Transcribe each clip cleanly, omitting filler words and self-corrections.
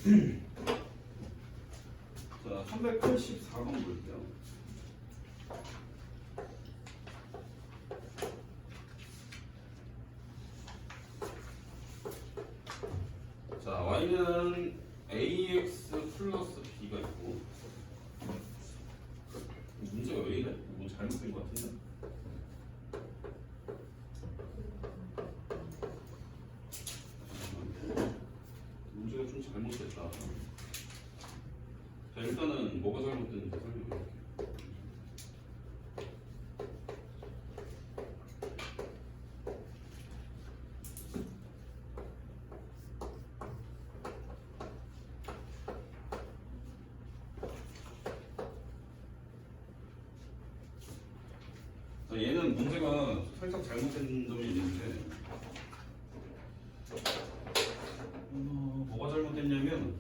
자, 384번 볼게요. 자, y는 ax 플러스 b가 있고, 문제가 왜 이래? 뭐 잘못된 것 같은데? 문제가 좀 잘못됐다. 자, 일단은 뭐가 잘못됐는지 설명해 볼게요. 자, 얘는 문제가 살짝 잘못된 점이 있는데, 뭐가 잘못됐냐면,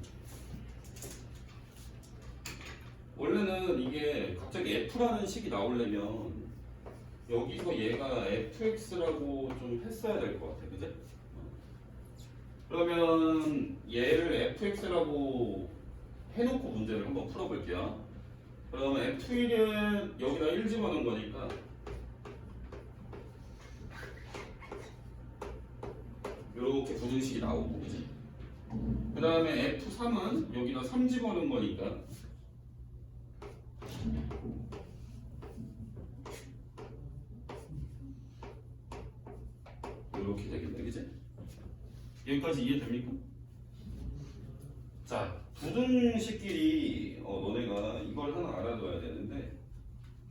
원래는 이게 갑자기 f라는 식이 나오려면 여기서 얘가 fx라고 좀 했어야 될 것 같아, 그지? 그러면 얘를 fx라고 해놓고 문제를 한번 풀어볼게요. 그러면 f1은 여기다 1 집어넣은 거니까 이렇게 부등식이 나오고, 그지? 그 다음에 f3은 여기다 3 집어넣은 거니까 이렇게 되겠네, 그지? 여기까지 이해됩니까? 자, 부등식끼리 너네가 이걸 하나 알아둬야 되는데,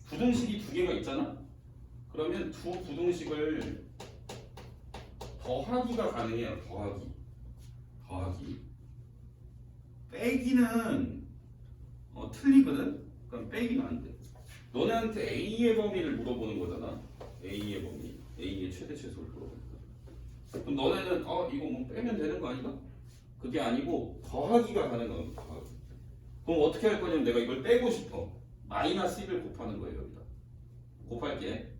부등식이 두 개가 있잖아? 그러면 두 부등식을 더하기가 가능해요. 더하기. 빼기는 틀리거든? 그럼 빼기는 안 돼. 너네한테 A의 범위를 물어보는 거잖아. A의 범위, A의 최대 최소를 물어보는 거야. 그럼 너네는 이거 뭐 빼면 되는 거 아닌가? 그게 아니고 더하기가 가능한 거야. 더하기. 그럼 어떻게 할 거냐면 내가 이걸 빼고 싶어. 마이너스 1을 곱하는 거예요. 여기다 곱할게.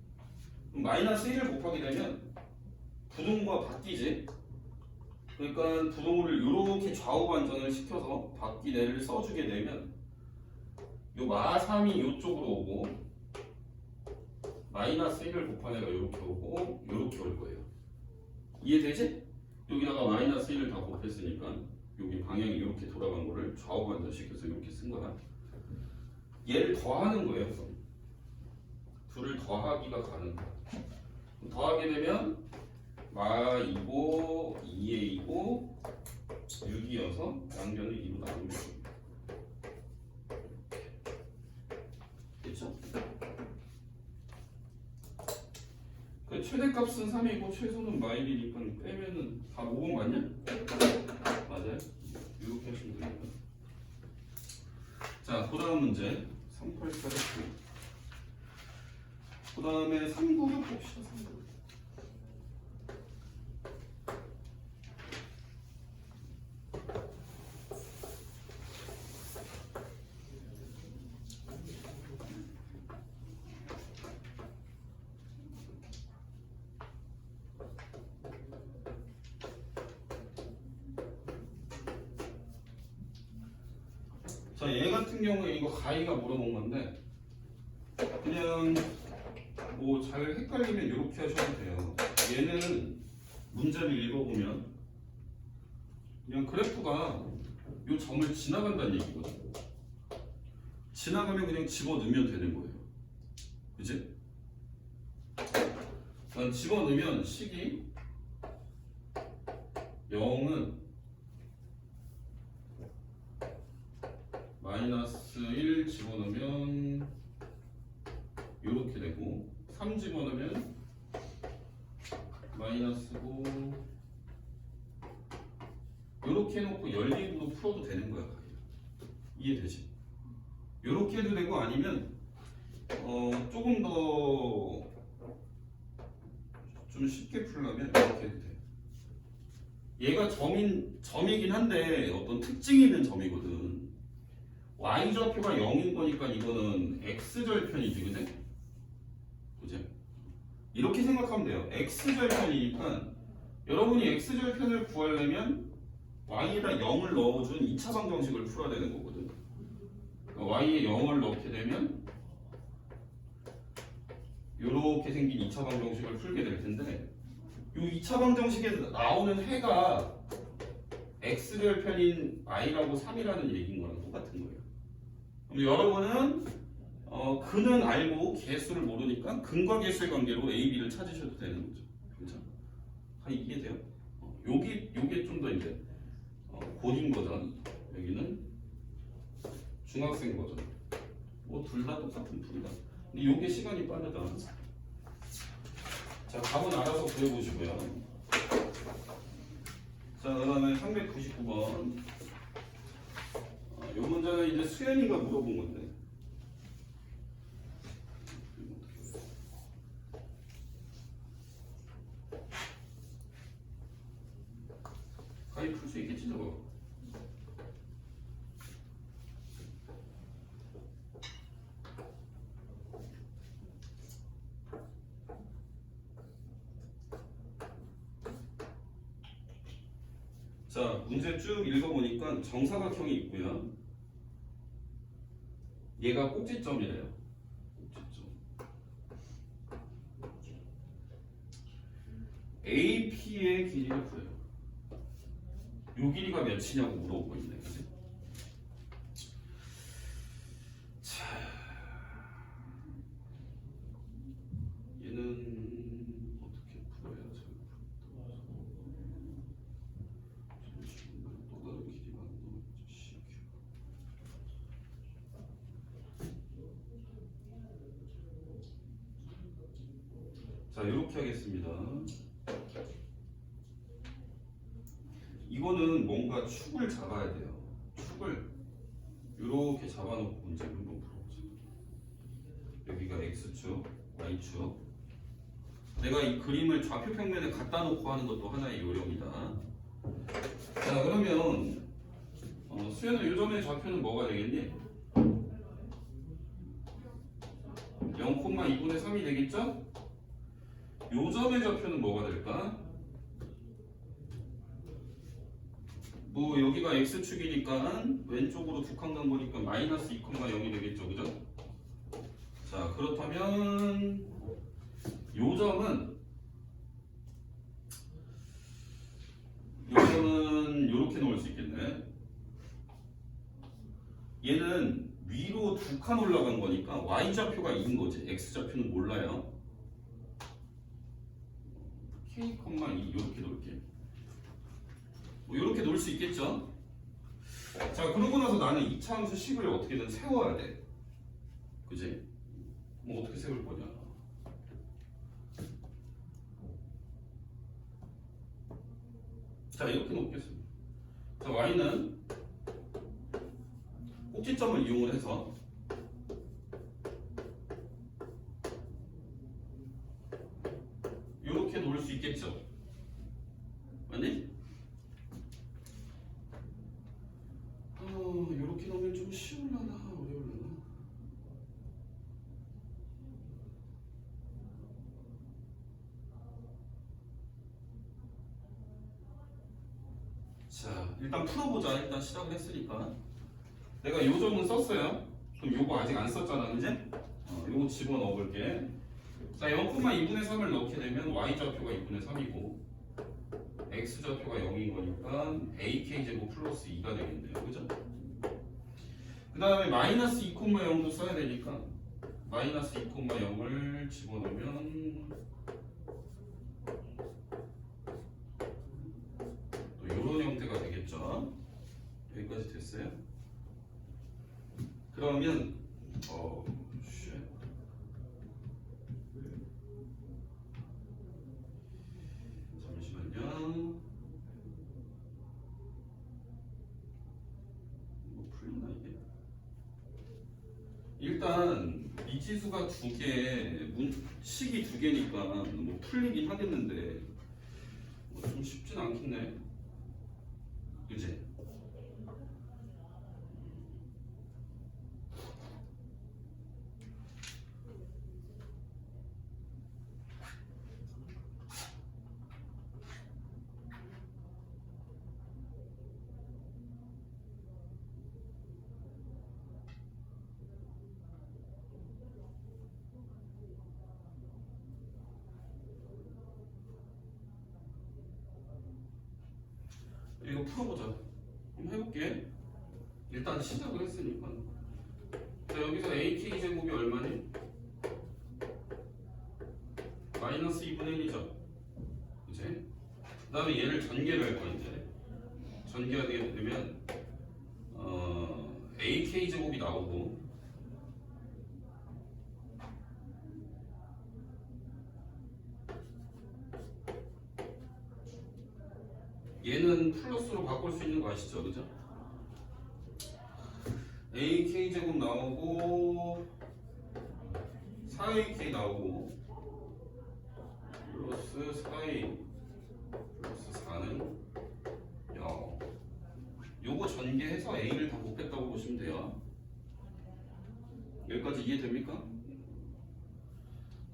그럼 마이너스 1을 곱하게 되면 부등호가 바뀌지. 그러니까 부등호를 이렇게 좌우 반전을 시켜서 바뀌네를 써주게 되면 요 마3이 이쪽으로 오고 마이너스 1을 곱한 애가 이렇게 오고 이렇게 올 거예요. 이해되지? 여기다가 마이너스 1을 다 곱했으니까 여기 방향이 이렇게 돌아간 거를 좌우 반전시켜서 이렇게 쓴 거야. 얘를 더하는 거예요. 그럼 둘을 더하기가 가능해. 더하게 되면 마2고 2a이고 6이어서 양변을 2로 나누면 됩니다. 됐죠? 그 최대값은 3이고 최소는 마일이니까 빼면은 다 5번 맞냐? 맞아요? 이렇게 하시면 됩니다. 자, 그 다음 문제 384였고, 그 다음에 396 봅시다. 396. 자, 얘 같은 경우에 이거 가희가 물어본 건데, 그냥 뭐 잘 헷갈리면 이렇게 하셔도 돼요. 얘는 문제를 읽어보면 그냥 그래프가 이 점을 지나간다는 얘기거든. 지나가면 그냥 집어넣으면 되는 거예요. 그치? 집어넣으면 식이 0은 마이너스 1 집어넣으면 이렇게 되고 3 집어넣으면 마이너스고 이렇게 해놓고 연립으로 풀어도 되는 거야. 이해되지? 이렇게 해도 되고 아니면 조금 더 좀 쉽게 풀려면 이렇게 해도 돼. 얘가 점이긴 한데 어떤 특징이 있는 점이거든. y좌표가 0인 거니까 이거는 x절편이지, 그지? 그지? 이렇게 생각하면 돼요. x절편이니까 여러분이 x절편을 구하려면 y에다 0을 넣어준 2차 방정식을 풀어야 되는 거거든. 그러니까 y에 0을 넣게 되면 이렇게 생긴 2차 방정식을 풀게 될 텐데 이 2차 방정식에 나오는 해가 x별편인 i라고 3이라는 얘기인 거랑 똑같은 거예요. 그럼 여러분은 근은 알고 개수를 모르니까 근과 개수의 관계로 a, b를 찾으셔도 되는 거죠. 그렇죠? 이해돼요? 요게 좀 더 이제 고딩 버전, 여기는 중학생 버전. 뭐 둘 다 똑같은 풀이다. 근데 요게 시간이 빠르다. 자, 답은 알아서 구해보시고요. 자, 그다음에 399번. 요 문제는 이제 수연이가 물어본 건데. 가히 풀 수 있겠지 저거. 자, 문제 쭉 읽어보니까 정사각형이 있고요. 얘가 꼭지점이래요. 꼭지점. AP의 길이를 구해요. 요 길이가 몇이냐고 물어보고 있네. 그치? 자, 얘는 어떻게 풀어야 잘 또 다른 길이가 안 나오죠. 자, 이렇게 하겠습니다. 이거는 뭔가 축을 잡아야 돼요. 축을 이렇게 잡아놓고 문제를 한번 풀어보자. 여기가 x축, y축. 내가 이 그림을 좌표 평면에 갖다 놓고 하는 것도 하나의 요령이다. 자, 그러면 수연은 요점의 좌표는 뭐가 되겠니? 0,2분의 3이 되겠죠? 요점의 좌표는 뭐가 될까? 뭐 여기가 x축이니까 왼쪽으로 두 칸 간 거니까 마이너스 2,0이 되겠죠, 그죠? 자, 그렇다면 요점은 이렇게 놓을 수 있겠네. 얘는 위로 두 칸 올라간 거니까 y 좌표가 2인 거지. x 좌표는 몰라요. k, 2 이렇게 놓을게. 뭐 이렇게 놓을 수 있겠죠? 자, 그러고 나서 나는 이차 함수 식을 어떻게든 세워야 돼. 그지? 뭐 어떻게 세울 거냐? 자, 이렇게 놓겠습니다. 자, y는 꼭지점을 이용을 해서 이렇게 놓을 수 있겠죠? 맞니? 이렇게 놓으면 좀 쉬울라나 어려울라나? 자, 일단 풀어보자. 일단 시작을 했으니까 내가 요 점은 썼어요. 그럼 요거 아직 안 썼잖아, 그지? 요거 집어넣어 볼게. 자, 0,2분의 3을 넣게 되면 y좌표가 2분의 3이고 x좌표가 0인 거니까 ak제곱 플러스 2가 되겠네요, 그죠? 그 다음에 마이너스 2,0도 써야 되니까 마이너스 2,0을 집어넣으면 또 이런 형태가 되겠죠. 여기까지 됐어요? 그러면 잠시만요. 뭐 풀리나 이게? 일단 미지수가 두 개, 식이 두 개니까 뭐 풀리긴 하겠는데 좀 쉽진 않겠네. 그치? 이거 풀어보자. 한번 해볼게. 일단 시작을 했으니까. 자, 여기서 AK 제곱이 얼마니? 마이너스 2분의 1이죠. 그치? 그 다음에 얘를 전개를 할 거야, 이제. 전개하게 되면, AK 제곱이 나오고, 얘는 플러스로 바꿀 수 있는 거 아시죠? 그죠? AK 제곱 나오고 4AK 나오고 플러스 4A 플러스 4는 0. 요거 전개해서 A를 다 곱했다고 보시면 돼요. 여기까지 이해됩니까?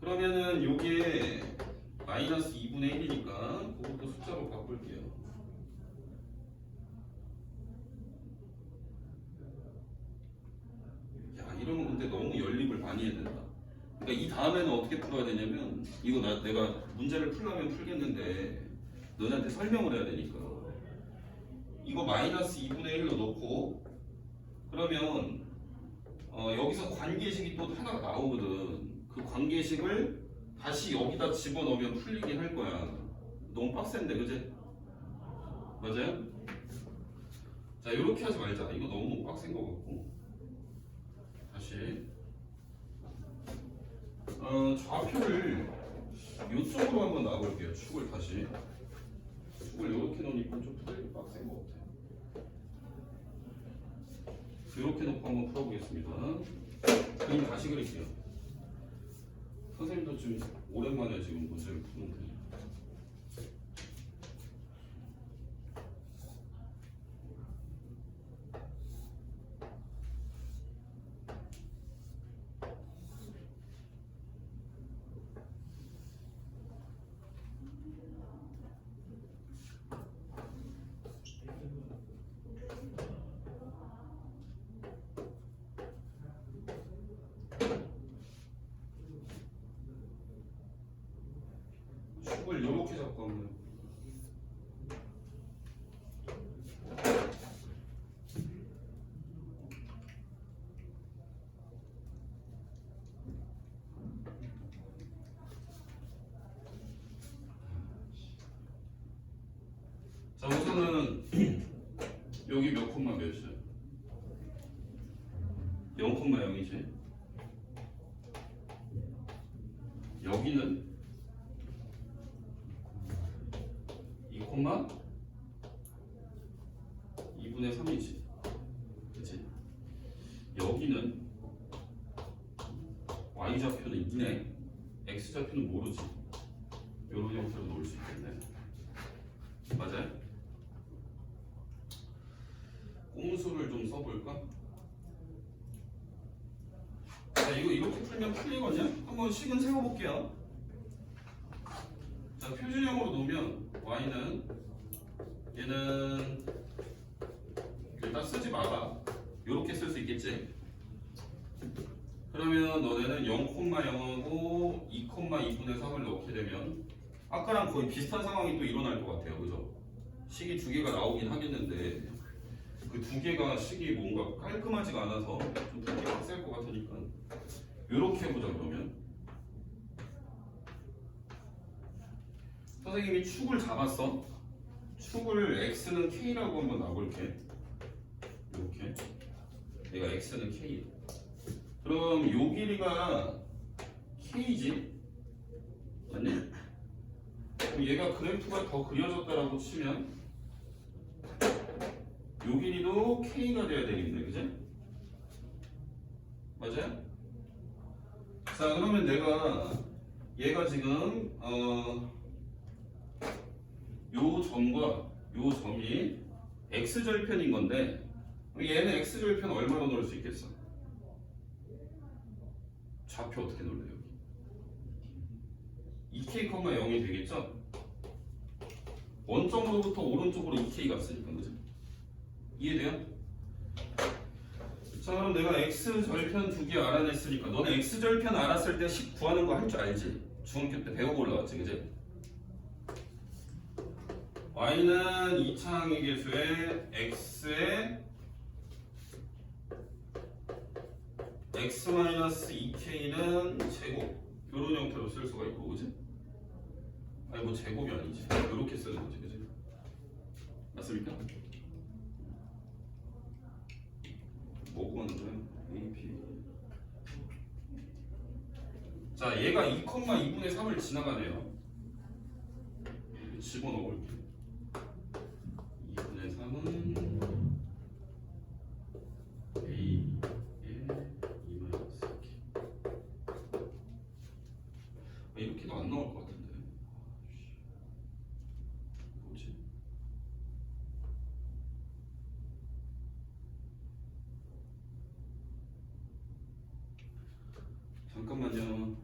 그러면은 요게 마이너스 2분의 1이니까 그것도 숫자로 바꿀게요. 이러면 근데 너무 연립을 많이 해야 된다. 그러니까 이 다음에는 어떻게 풀어야 되냐면 이거 내가 문제를 풀려면 풀겠는데 너네한테 설명을 해야 되니까 이거 마이너스 2분의 1로 놓고 그러면 여기서 관계식이 또 하나가 나오거든. 그 관계식을 다시 여기다 집어넣으면 풀리긴 할 거야. 너무 빡센데 그지? 맞아요? 자 이렇게 하지 말자. 이거 너무 빡센 거 같고 다시 좌표를 이쪽으로 한번 놔볼게요. 축을 다시 축을 이렇게 놓으니까 좀 되게 빡센 것 같아요. 이렇게 놓고 한번 풀어보겠습니다. 그림 다시 그릴게요. 선생님도 좀 오랜만에 지금 문제를 푸는데 축을 이렇게 잡고 한번 자 우선은 여기 몇 콤마 몇이죠? 0,0이지. 여기는 2,2분의 3이지. 그치? 여기는 Y좌표는 2네. X좌표는 모르지. 요런 형태로 놓을 수 있겠네. 맞아요? 꼼수를 좀 써볼까? 자, 이거 이렇게 풀면 풀리거든요? 한번 식은 세워볼게요. 자, 표준형으로 놓으면 y는 얘는 일단 쓰지 마라. 이렇게 쓸 수 있겠지? 그러면 너네는 0,0하고 2,2분의 3을 넣게 되면 아까랑 거의 비슷한 상황이 또 일어날 것 같아요. 그죠? 식이 두 개가 나오긴 하겠는데 그 두 개가 식이 뭔가 깔끔하지가 않아서 좀 되게 빡셀 것 같으니까 이렇게 해보자. 그러면 선생님이 축을 잡았어. 축을 x는 k라고 한번 놔볼게. 이렇게 얘가 x는 k. 그럼 요 길이가 k지, 맞니? 그럼 얘가 그래프가 더 그려졌다라고 치면 요 길이도 k가 돼야 되겠네, 그지? 맞아요? 자, 그러면 내가 얘가 지금 요 점과 요 점이 x절편인 건데 얘는 x절편 얼마로 넣을 수 있겠어? 좌표 어떻게 넣을래요? 여기 2k,0이 되겠죠? 원점으로부터 오른쪽으로 2k 갔으니까, 그죠? 이해돼요? 자, 그럼 내가 x절편 두 개 알아냈으니까 너네 x절편 알았을 때 10 구하는 거 할 줄 알지? 중학교 때 배우고 올라왔지, 그지? y는 이차항의 계수에 x에 x-2k는 제곱 이런 형태로 쓸 수가 있고, 그지? 아니 뭐 제곱이 아니지, 이렇게 쓰는 거지, 그지? 맞습니까? 뭐 구하는 거야? AP. 자, 얘가 2,2분의 3을 지나가네요. 집어넣을게. 2분의 3은 A에 2-2K. 이렇게도 안 나올 것 같은데. 뭐지? 잠깐만요.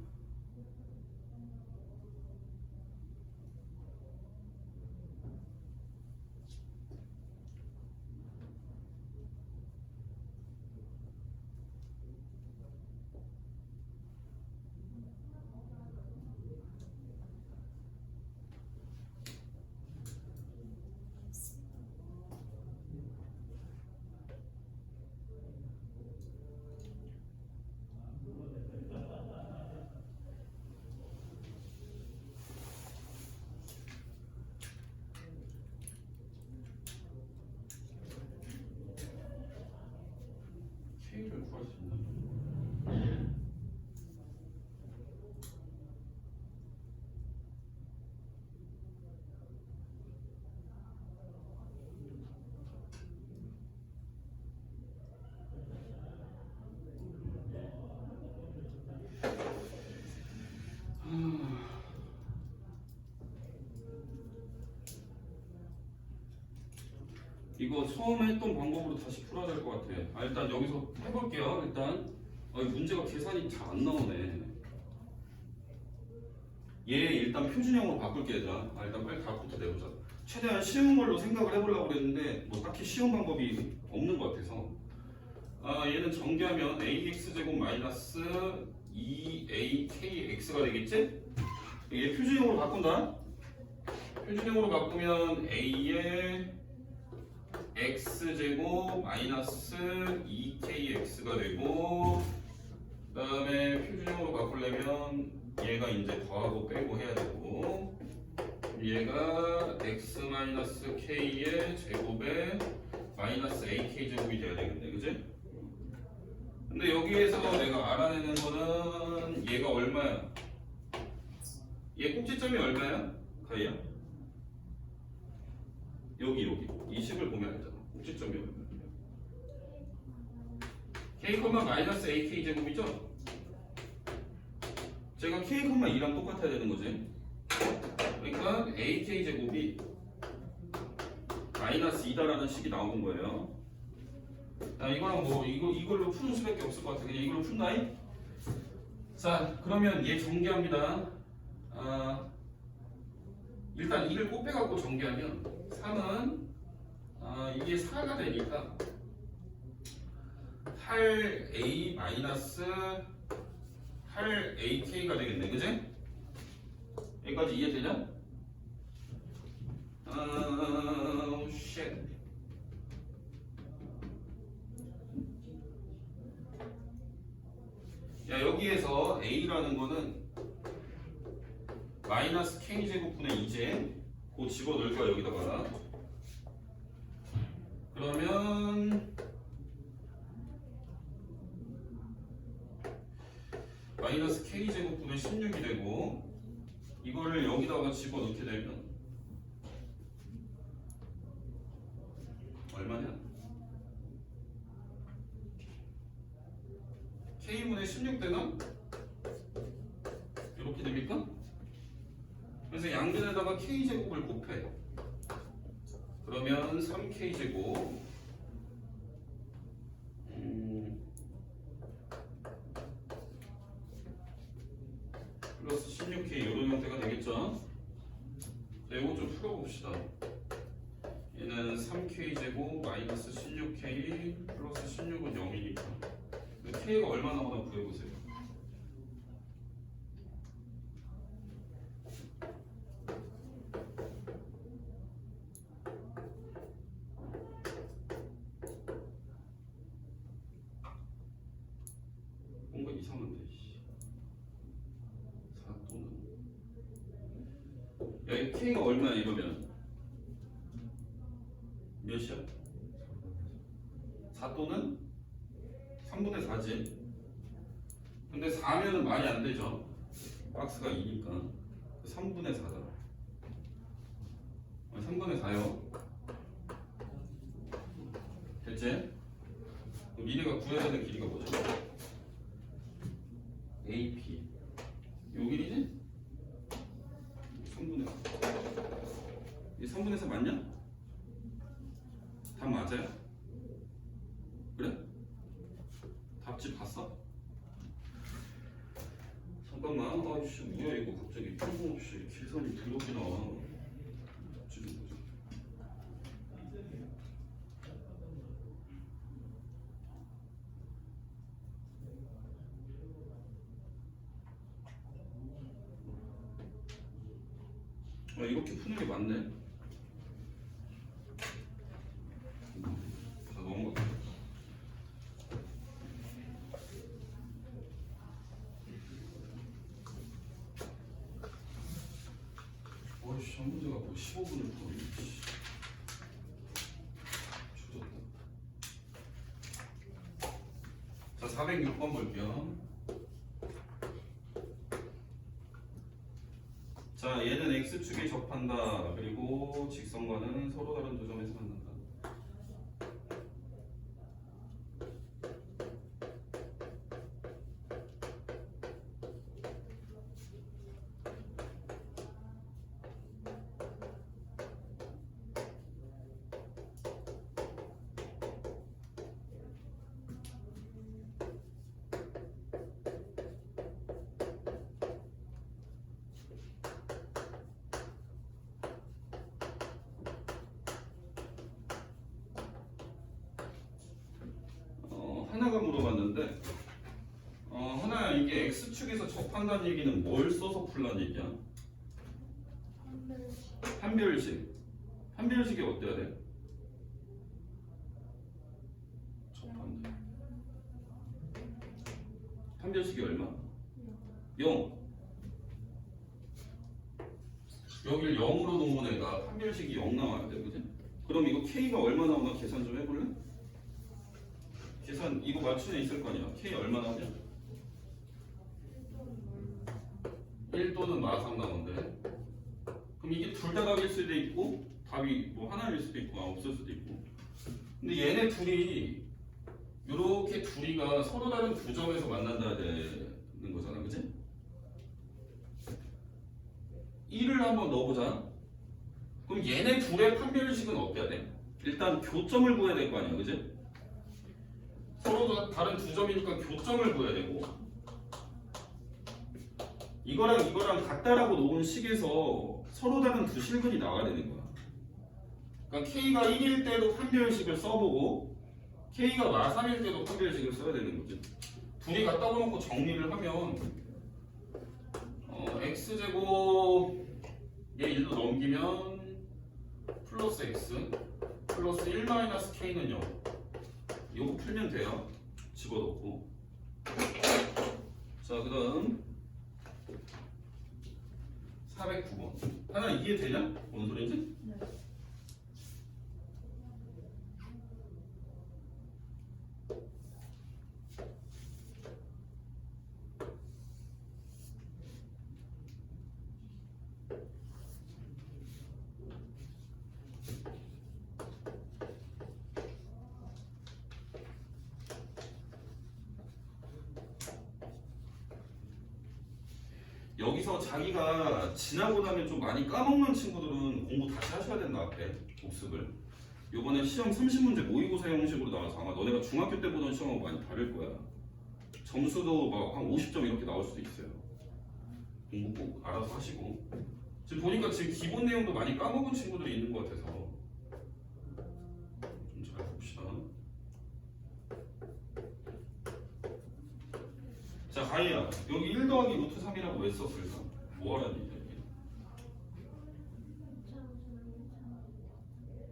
K를 구할 수 있나? 이거 처음에 했던 방법으로 다시 풀어야 될 것 같아. 일단 여기서 해볼게요. 일단 문제가 계산이 잘 안 나오네. 얘 일단 표준형으로 바꿀게, 얘들아. 일단 빨리 답부터 내보자. 최대한 쉬운 걸로 생각을 해보려고 그랬는데 뭐 딱히 쉬운 방법이 없는 것 같아서. 얘는 전개하면 ax제곱 마이너스 2akx가 되겠지? 얘 표준형으로 바꾼다. 표준형으로 바꾸면 a의 x제곱 마이너스 2kx가 되고, 그 다음에 표준형으로 바꾸려면 얘가 이제 더하고 빼고 해야 되고, 얘가 x 마이너스 k의 제곱에 마이너스 ak 제곱이 돼야 되겠네, 그지? 근데 여기에서 내가 알아내는 거는 얘가 얼마야? 얘 꼭지점이 얼마야? 가희야? 여기 이 식을 보면 알잖아. 꼭지점이 얼마야? k, 마이너스 ak 제곱이죠? 제가 k, 2랑 똑같아야 되는 거지. 그러니까 ak 제곱이 마이너스 2다라는 식이 나오는 거예요. 이거랑 뭐 이걸로 푸는 수밖에 없을 것 같아. 그냥 이걸로 푼다잉. 자, 그러면 얘 전개합니다. 일단 2를 꼭 빼갖고 전개하면 3은 이게 4가 되니까 8a 마이너스 8ak가 되겠네, 그지? 여기까지 이해되냐? 쉣. 야, 여기에서 a라는 거는 마이너스 k제곱분의 2제 그 집어넣을 거야, 여기다가. 그러면 마이너스 k제곱분의 16이 되고, 이거를 여기다가 집어넣게 되면 얼마냐? k분의 16되나? 이렇게 됩니까? 그래서 양변에다가 k제곱을 곱해. 그러면 3k제곱 플러스 16k 이런 형태가 되겠죠? 자, 이거 좀 풀어봅시다. 얘는 3k제곱 마이너스 16k 플러스 16은 0이니까 k가 얼마 나오나 구해보세요. 계산하면 돼. 4또는 야, 이 K가 얼마야 이러면 몇이야? 4또는 3분의 4지. 근데 4면은 많이 안 되죠. 박스가 2니까 3분의 4다. 3분의 4요. 됐지? 그럼 미래가 구해야 되는 길이가 뭐죠? AP. 요 길이지? 3분의 4. 이 3분의 4 맞냐? 답 맞아요? 그래? 답지 봤어? 잠깐만. 아이씨 뭐야 이거 갑자기 뜬금없이 계산이 더럽게 나와. 지금 보자. 이렇게 푸는 게 맞네. 다 넘어가. 어이씨 한 문제가 뭐 15분을 풀어. 조졌다. 자 406번 볼게요. 자 얘는 x축에 접한다. 그리고 직선과는 서로 다른 두 점에서 만난다. 하나가 물어봤는데 하나야 이게 x축에서 접한다는 얘기는 뭘 써서 풀라는 얘기야? 판별식. 판별식이 어때야 돼? 접한다. 판별식이 얼마? 0. 여길 0으로 놓은 애가 판별식이 0 나와야 돼, 그지? 그럼 이거 k가 얼마 나오나 계산 좀 해볼래? 계산 이거 맞춘 애 있을 거 아니야. K 얼마 나오냐? 1 또는 마상 나오는데 그럼 이게 둘 다 답일 수도 있고 답이 뭐 하나일 수도 있고 없을 수도 있고. 근데 얘네 둘이 요렇게 둘이가 서로 다른 두 점에서 만난다 되는 거잖아, 그치? 1을 한번 넣어보자. 그럼 얘네 둘의 판별식은 어때야 돼? 일단 교점을 구해야 될 거 아니야, 그치? 서로 다른 두 점이니까 교점을 구해야 되고 이거랑 이거랑 같다라고 놓은 식에서 서로 다른 두 실근이 나와야 되는 거야. 그러니까 K가 1일 때도 판별식을 써보고 K가 마3일 때도 판별식을 써야 되는 거지. 둘이 갖다 놓고 정리를 하면 X제곱 얘 1로 넘기면 플러스 X 플러스 1 마이너스 K는 0. 이거 풀면 돼요. 집어넣고. 자, 그 다음 409번. 하나 이해되냐? 뭔 소리인지? 네. 여기서 자기가 지나고 나면 좀 많이 까먹는 친구들은 공부 다시 하셔야 된다 앞에 복습을. 요번에 시험 30문제 모의고사 형식으로 나와서 아마 너네가 중학교 때 보던 시험하고 많이 다를 거야. 점수도 막 한 50점 이렇게 나올 수도 있어요. 공부 꼭 알아서 하시고. 지금 보니까 지금 기본 내용도 많이 까먹은 친구들이 있는 것 같아서 좀 잘 봅시다. 자, 가희야, 여기 1 더하기 루트 3이라고 왜 썼을까? 뭐 하라는 얘기야?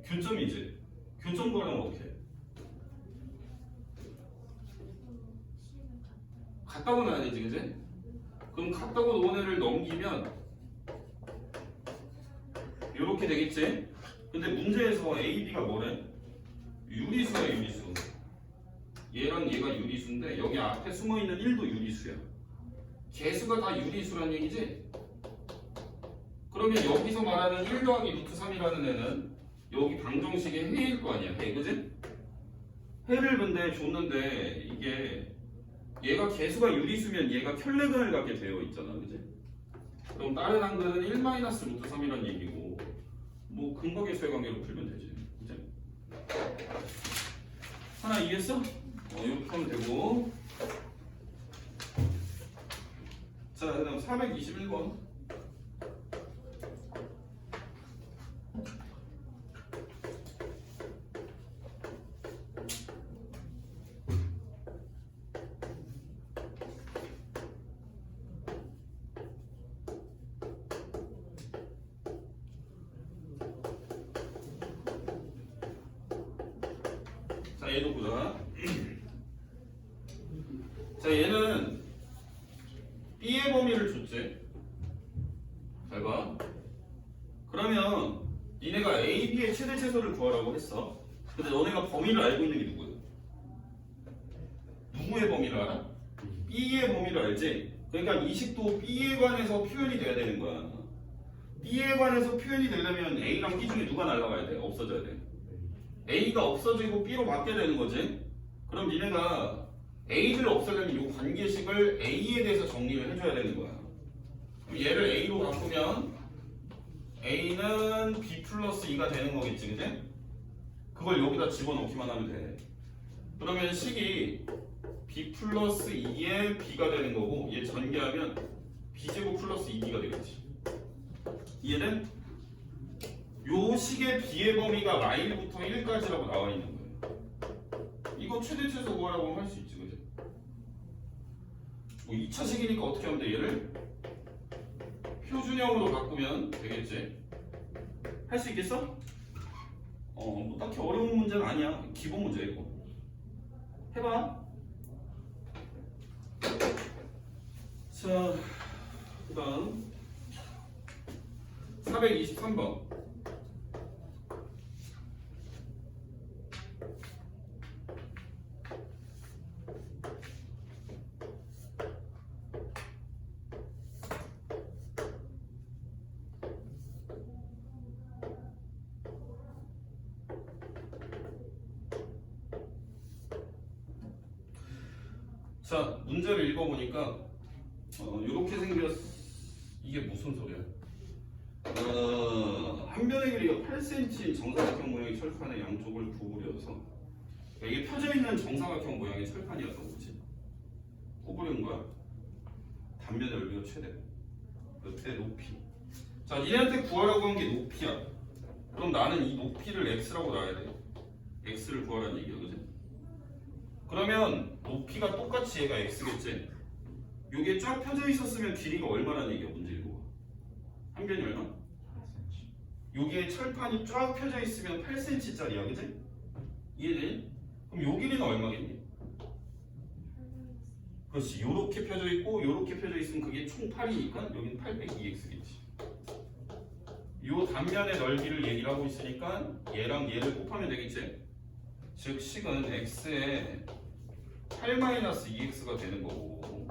교점이지? 교점 구하려면 어떻게 해? 같다고 놔야 되지, 그지? 그럼 같다고 놓은 애를 넘기면 이렇게 되겠지? 근데 문제에서 A, B가 뭐래? 유리수야, 유리수. 얘랑 얘가 유리수인데 여기 앞에 숨어있는 1도 유리수야. 개수가 다 유리수란 얘기지? 그러면 여기서 말하는 1 더하기 루트 3이라는 애는 여기 방정식의 해일 거 아니야, 해, 그지? 해를 근데 줬는데 이게 얘가 개수가 유리수면 얘가 켤레근을 갖게 되어 있잖아, 그지? 그럼 다른 항들은 1 마이너스 루트 3이란 얘기고 뭐 근거계수의 관계로 풀면 되지, 그지? 하나 이해했어? 이렇게 하면 되고. 자, 그 다음 421번. 자, 얘도 보자. 자, 얘는 B의 범위를 줬지. 잘 봐. 그러면 니네가 A, B의 최대 최소를 구하라고 했어. 근데 너네가 범위를 알고 있는 게 누구야? 누구의 범위를 알아? B의 범위를 알지? 그러니까 이 식도 B에 관해서 표현이 돼야 되는 거야. B에 관해서 표현이 되려면 A랑 B 중에 누가 날라가야 돼? 없어져야 돼. A가 없어지고 B로 바뀌어야 되는 거지. 그럼 니네가 A를 없애려면 이 관계식을 A에 대해서 정리를 해줘야 되는 거야. 그럼 얘를 A로 바꾸면 A는 B 플러스 2가 되는 거겠지, 그지? 그걸 여기다 집어넣기만 하면 돼. 그러면 식이 B 플러스 2에 B가 되는 거고 얘 전개하면 B제곱 플러스 2B가 되겠지. 이해돼? 요 식의 B의 범위가 마일부터 1까지라고 나와 있는 거예요. 이거 최대 최소 구하라고 할 수 있지, 그지? 뭐 2차식이니까 어떻게 하면 돼? 얘를 표준형으로 바꾸면 되겠지? 할 수 있겠어? 뭐 딱히 어려운 문제는 아니야. 기본 문제 이거. 해봐. 자, 그 다음 423번. 자, 문제를 읽어보니까 이렇게 생겼. 이게 무슨 소리야? 한 변의 길이가 8cm인 정사각형 모양의 철판의 양쪽을 구부려서 이게 펴져 있는 정사각형 모양의 철판이어서 그렇지? 구부린 거야. 단면의 넓이가 최대. 끝의 높이. 자, 니네한테 구하라고 한 게 높이야. 그럼 나는 이 높이를 x라고 놔야 돼. x를 구하라는 얘기야, 그지? 그러면 높이가 똑같이 얘가 x겠지? 요게 쫙 펴져 있었으면 길이가 얼마라는 얘기야, 문제 읽어봐. 한 변이 얼마? 8cm. 요게 철판이 쫙 펴져 있으면 8cm짜리야, 그지? 이해되니? 그럼 요 길이는 얼마겠니? 그렇지, 요렇게 펴져 있고 요렇게 펴져 있으면 그게 총 8이니까 여긴 802x겠지. 요 단면의 넓이를 얘기를 하고 있으니까 얘랑 얘를 곱하면 되겠지? 즉 식은 x에 8-2x가 되는 거고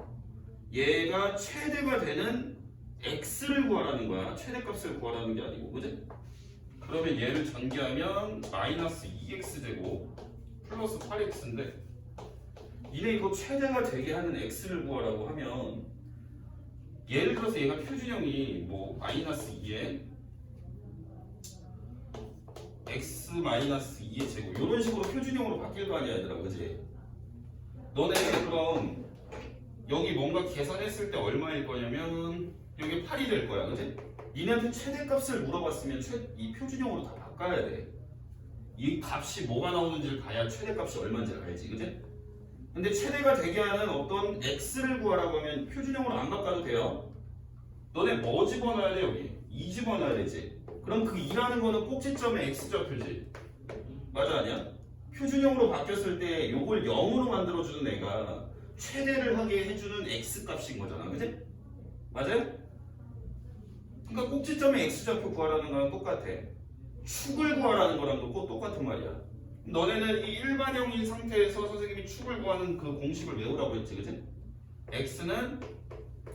얘가 최대가 되는 x를 구하라는 거야. 최대값을 구하라는 게 아니고, 그지? 그러면 얘를 전개하면 마이너스 2x제곱 플러스 8x인데 니네 이거 최대가 되게 하는 x를 구하라고 하면 예를 들어서 얘가 표준형이 뭐 마이너스 2에 x 마이너스 2의 제곱 이런 식으로 표준형으로 바뀔 거 아니야, 얘들아, 그지? 너네 그럼 여기 뭔가 계산했을 때 얼마일 거냐면 여기 8이 될 거야, 그지? 니네한테 최대값을 물어봤으면 이 표준형으로 다 바꿔야 돼. 이 값이 뭐가 나오는지를 봐야 최대값이 얼마인지를 알지, 그지? 근데 최대가 되게 하는 어떤 x를 구하라고 하면 표준형으로 안 바꿔도 돼요. 너네 뭐 집어넣어야 돼, 여기? 2 집어넣어야 되지. 그럼 그 2라는 거는 꼭지점에 x좌표지. 맞아, 아니야? 표준형으로 바뀌었을 때 요걸 0으로 만들어주는 애가 최대를 하게 해주는 x 값인 거잖아, 그지? 맞아요? 그러니까 꼭지점의 x좌표 구하라는 거랑 똑같아. 축을 구하라는 거랑도 꼭 똑같은 말이야. 너네는 이 일반형인 상태에서 선생님이 축을 구하는 그 공식을 외우라고 했지, 그지? x는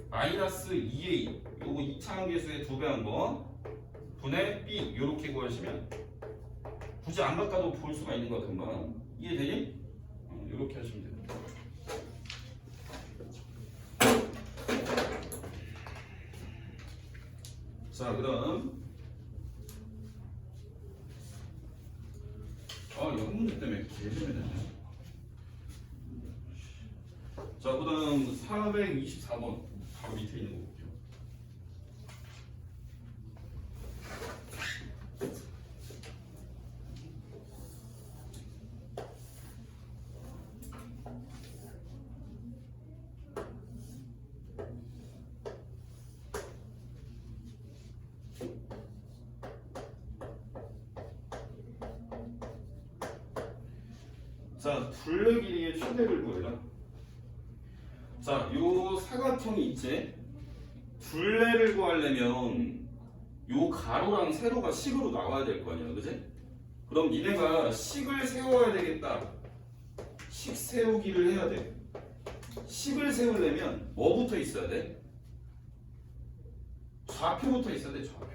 마이너스 2a, 요거 2차함계수의 2배 한 거, 분의 b, 요렇게 구하시면 굳이 안 바꿔도 볼 수가 있는 거야, 금방. 이해되니? 요렇게 하시면 됩니다. 자, 그다음 이거 한 문제 때문에 개재미네. 자, 그다음 424번 바로 밑에 있는 거 볼게요. 자, 둘레 길이의 최대를 구해라. 자, 요 사각형이 있지? 둘레를 구하려면 요 가로랑 세로가 식으로 나와야 될 거 아니야, 그지? 그럼 니네가 식을 세워야 되겠다. 식 세우기를 해야 돼. 식을 세우려면 뭐부터 있어야 돼? 좌표부터 있어야 돼, 좌표.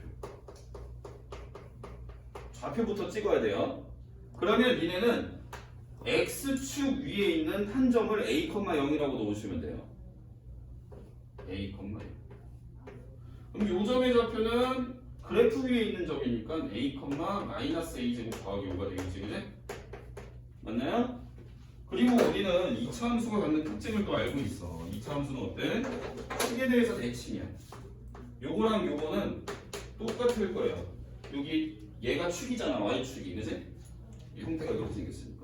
좌표부터 찍어야 돼요. 그러면 니네는 x축 위에 있는 한 점을 a, 0이라고 놓으시면 돼요. a, 0. 그럼 요 점의 좌표는 그래프 위에 있는 점이니까 a, 마이너스 a 제곱 더하기 5가 되겠지, 그지? 맞나요? 그리고 우리는 이차 함수가 갖는 특징을 또 알고 있어. 이차 함수는 어때? 축에 대해서 대칭이야. 요거랑 요거는 똑같을 거예요. 여기 얘가 축이잖아, y축이, 그지? 이 형태가 이렇게 생겼으니까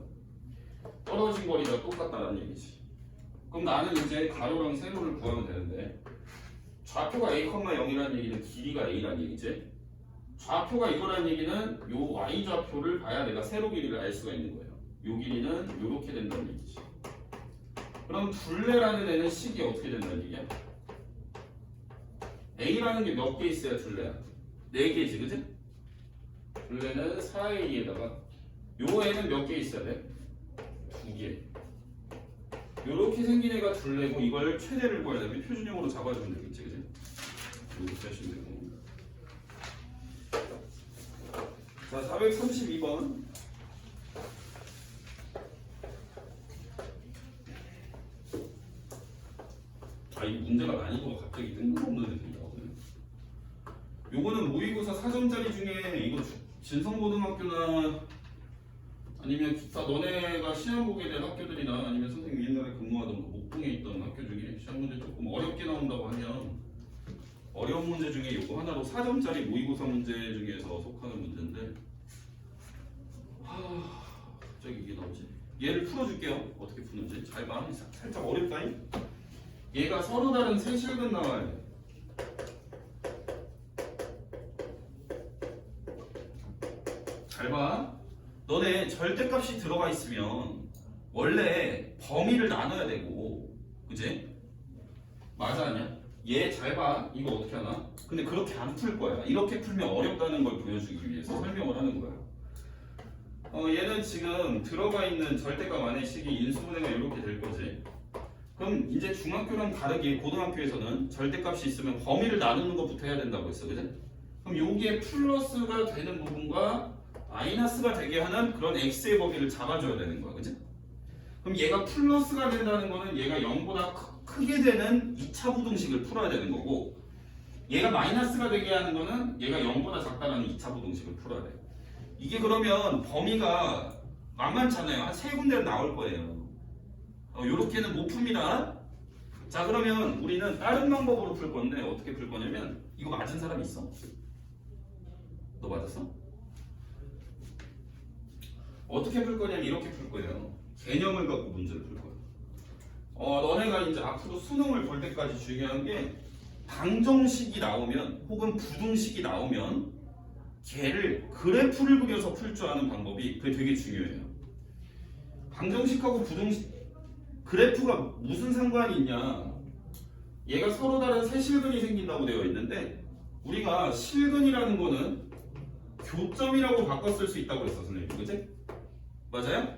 떨어진 거리가 똑같다는 얘기지. 그럼 나는 이제 가로랑 세로를 구하면 되는데, 좌표가 a, 0이라는 얘기는 길이가 a라는 얘기지. 좌표가 이거라는 얘기는 요 y좌표를 봐야 내가 세로 길이를 알 수가 있는 거예요. 요 길이는 요렇게 된다는 얘기지. 그럼 둘레라는 애는 식이 어떻게 된다는 얘기야? a라는 게 몇 개 있어야 둘레야? 4개지, 그지? 둘레는 4a에다가 요 애는 몇 개 있어야 돼? 2개. 요렇게 생긴 애가 둘레고, 이걸 최대를 구하려면 표준형으로 잡아주면 되겠지, 그지? 이렇게 하시면 되고. 자, 432번. 이 문제가 난이도가 갑자기 뜬금없는 느낌이 나거든. 요거는 모의고사 4점짜리 중에 이거 진성고등학교나 아니면 기타 너네가 시험 보게 될 학교들이나 아니면 선생님 옛날에 근무하던 그 목동에 있던 학교 중에 시험 문제 조금 어렵게 나온다고 하면 어려운 문제 중에 요거 하나로 4점짜리 모의고사 문제 중에서 속하는 문제인데, 갑자기 이게 나오지? 얘를 풀어줄게요. 어떻게 푸는지 잘 봐. 살짝 어렵다잉? 얘가 서로 다른 세실근 나와야 돼. 잘 봐. 너네 절대값이 들어가 있으면 원래 범위를 나눠야 되고, 그지? 맞아, 아니야? 얘 잘 봐. 이거 어떻게 하나? 근데 그렇게 안 풀 거야. 이렇게 풀면 어렵다는 걸 보여주기 위해서 설명을 하는 거야. 얘는 지금 들어가 있는 절대값 안의 식이 인수분해가 이렇게 될 거지. 그럼 이제 중학교랑 다르게 고등학교에서는 절대값이 있으면 범위를 나누는 것부터 해야 된다고 했어, 그지? 그럼 요게 플러스가 되는 부분과 마이너스가 되게 하는 그런 x의 범위를 잡아줘야 되는 거야, 그지? 그럼 얘가 플러스가 된다는 거는 얘가 0보다 크게 되는 2차 부등식을 풀어야 되는 거고, 얘가 마이너스가 되게 하는 거는 얘가 0보다 작다는 2차 부등식을 풀어야 돼. 이게 그러면 범위가 만만찮아요. 한 3군데는 나올 거예요. 요렇게는 못 풉니다. 자, 그러면 우리는 다른 방법으로 풀 건데, 어떻게 풀 거냐면, 이거 맞은 사람 있어? 너 맞았어? 어떻게 풀 거냐면 이렇게 풀 거예요. 개념을 갖고 문제를 풀 거예요. 너네가 이제 앞으로 수능을 볼 때까지 중요한 게, 방정식이 나오면 혹은 부등식이 나오면 걔를 그래프를 그려서 풀 줄 아는 방법이 그게 되게 중요해요. 방정식하고 부등식 그래프가 무슨 상관이 있냐? 얘가 서로 다른 세 실근이 생긴다고 되어 있는데 우리가 실근이라는 거는 교점이라고 바꿔 쓸 수 있다고 했어, 선생님. 그치? 맞아요?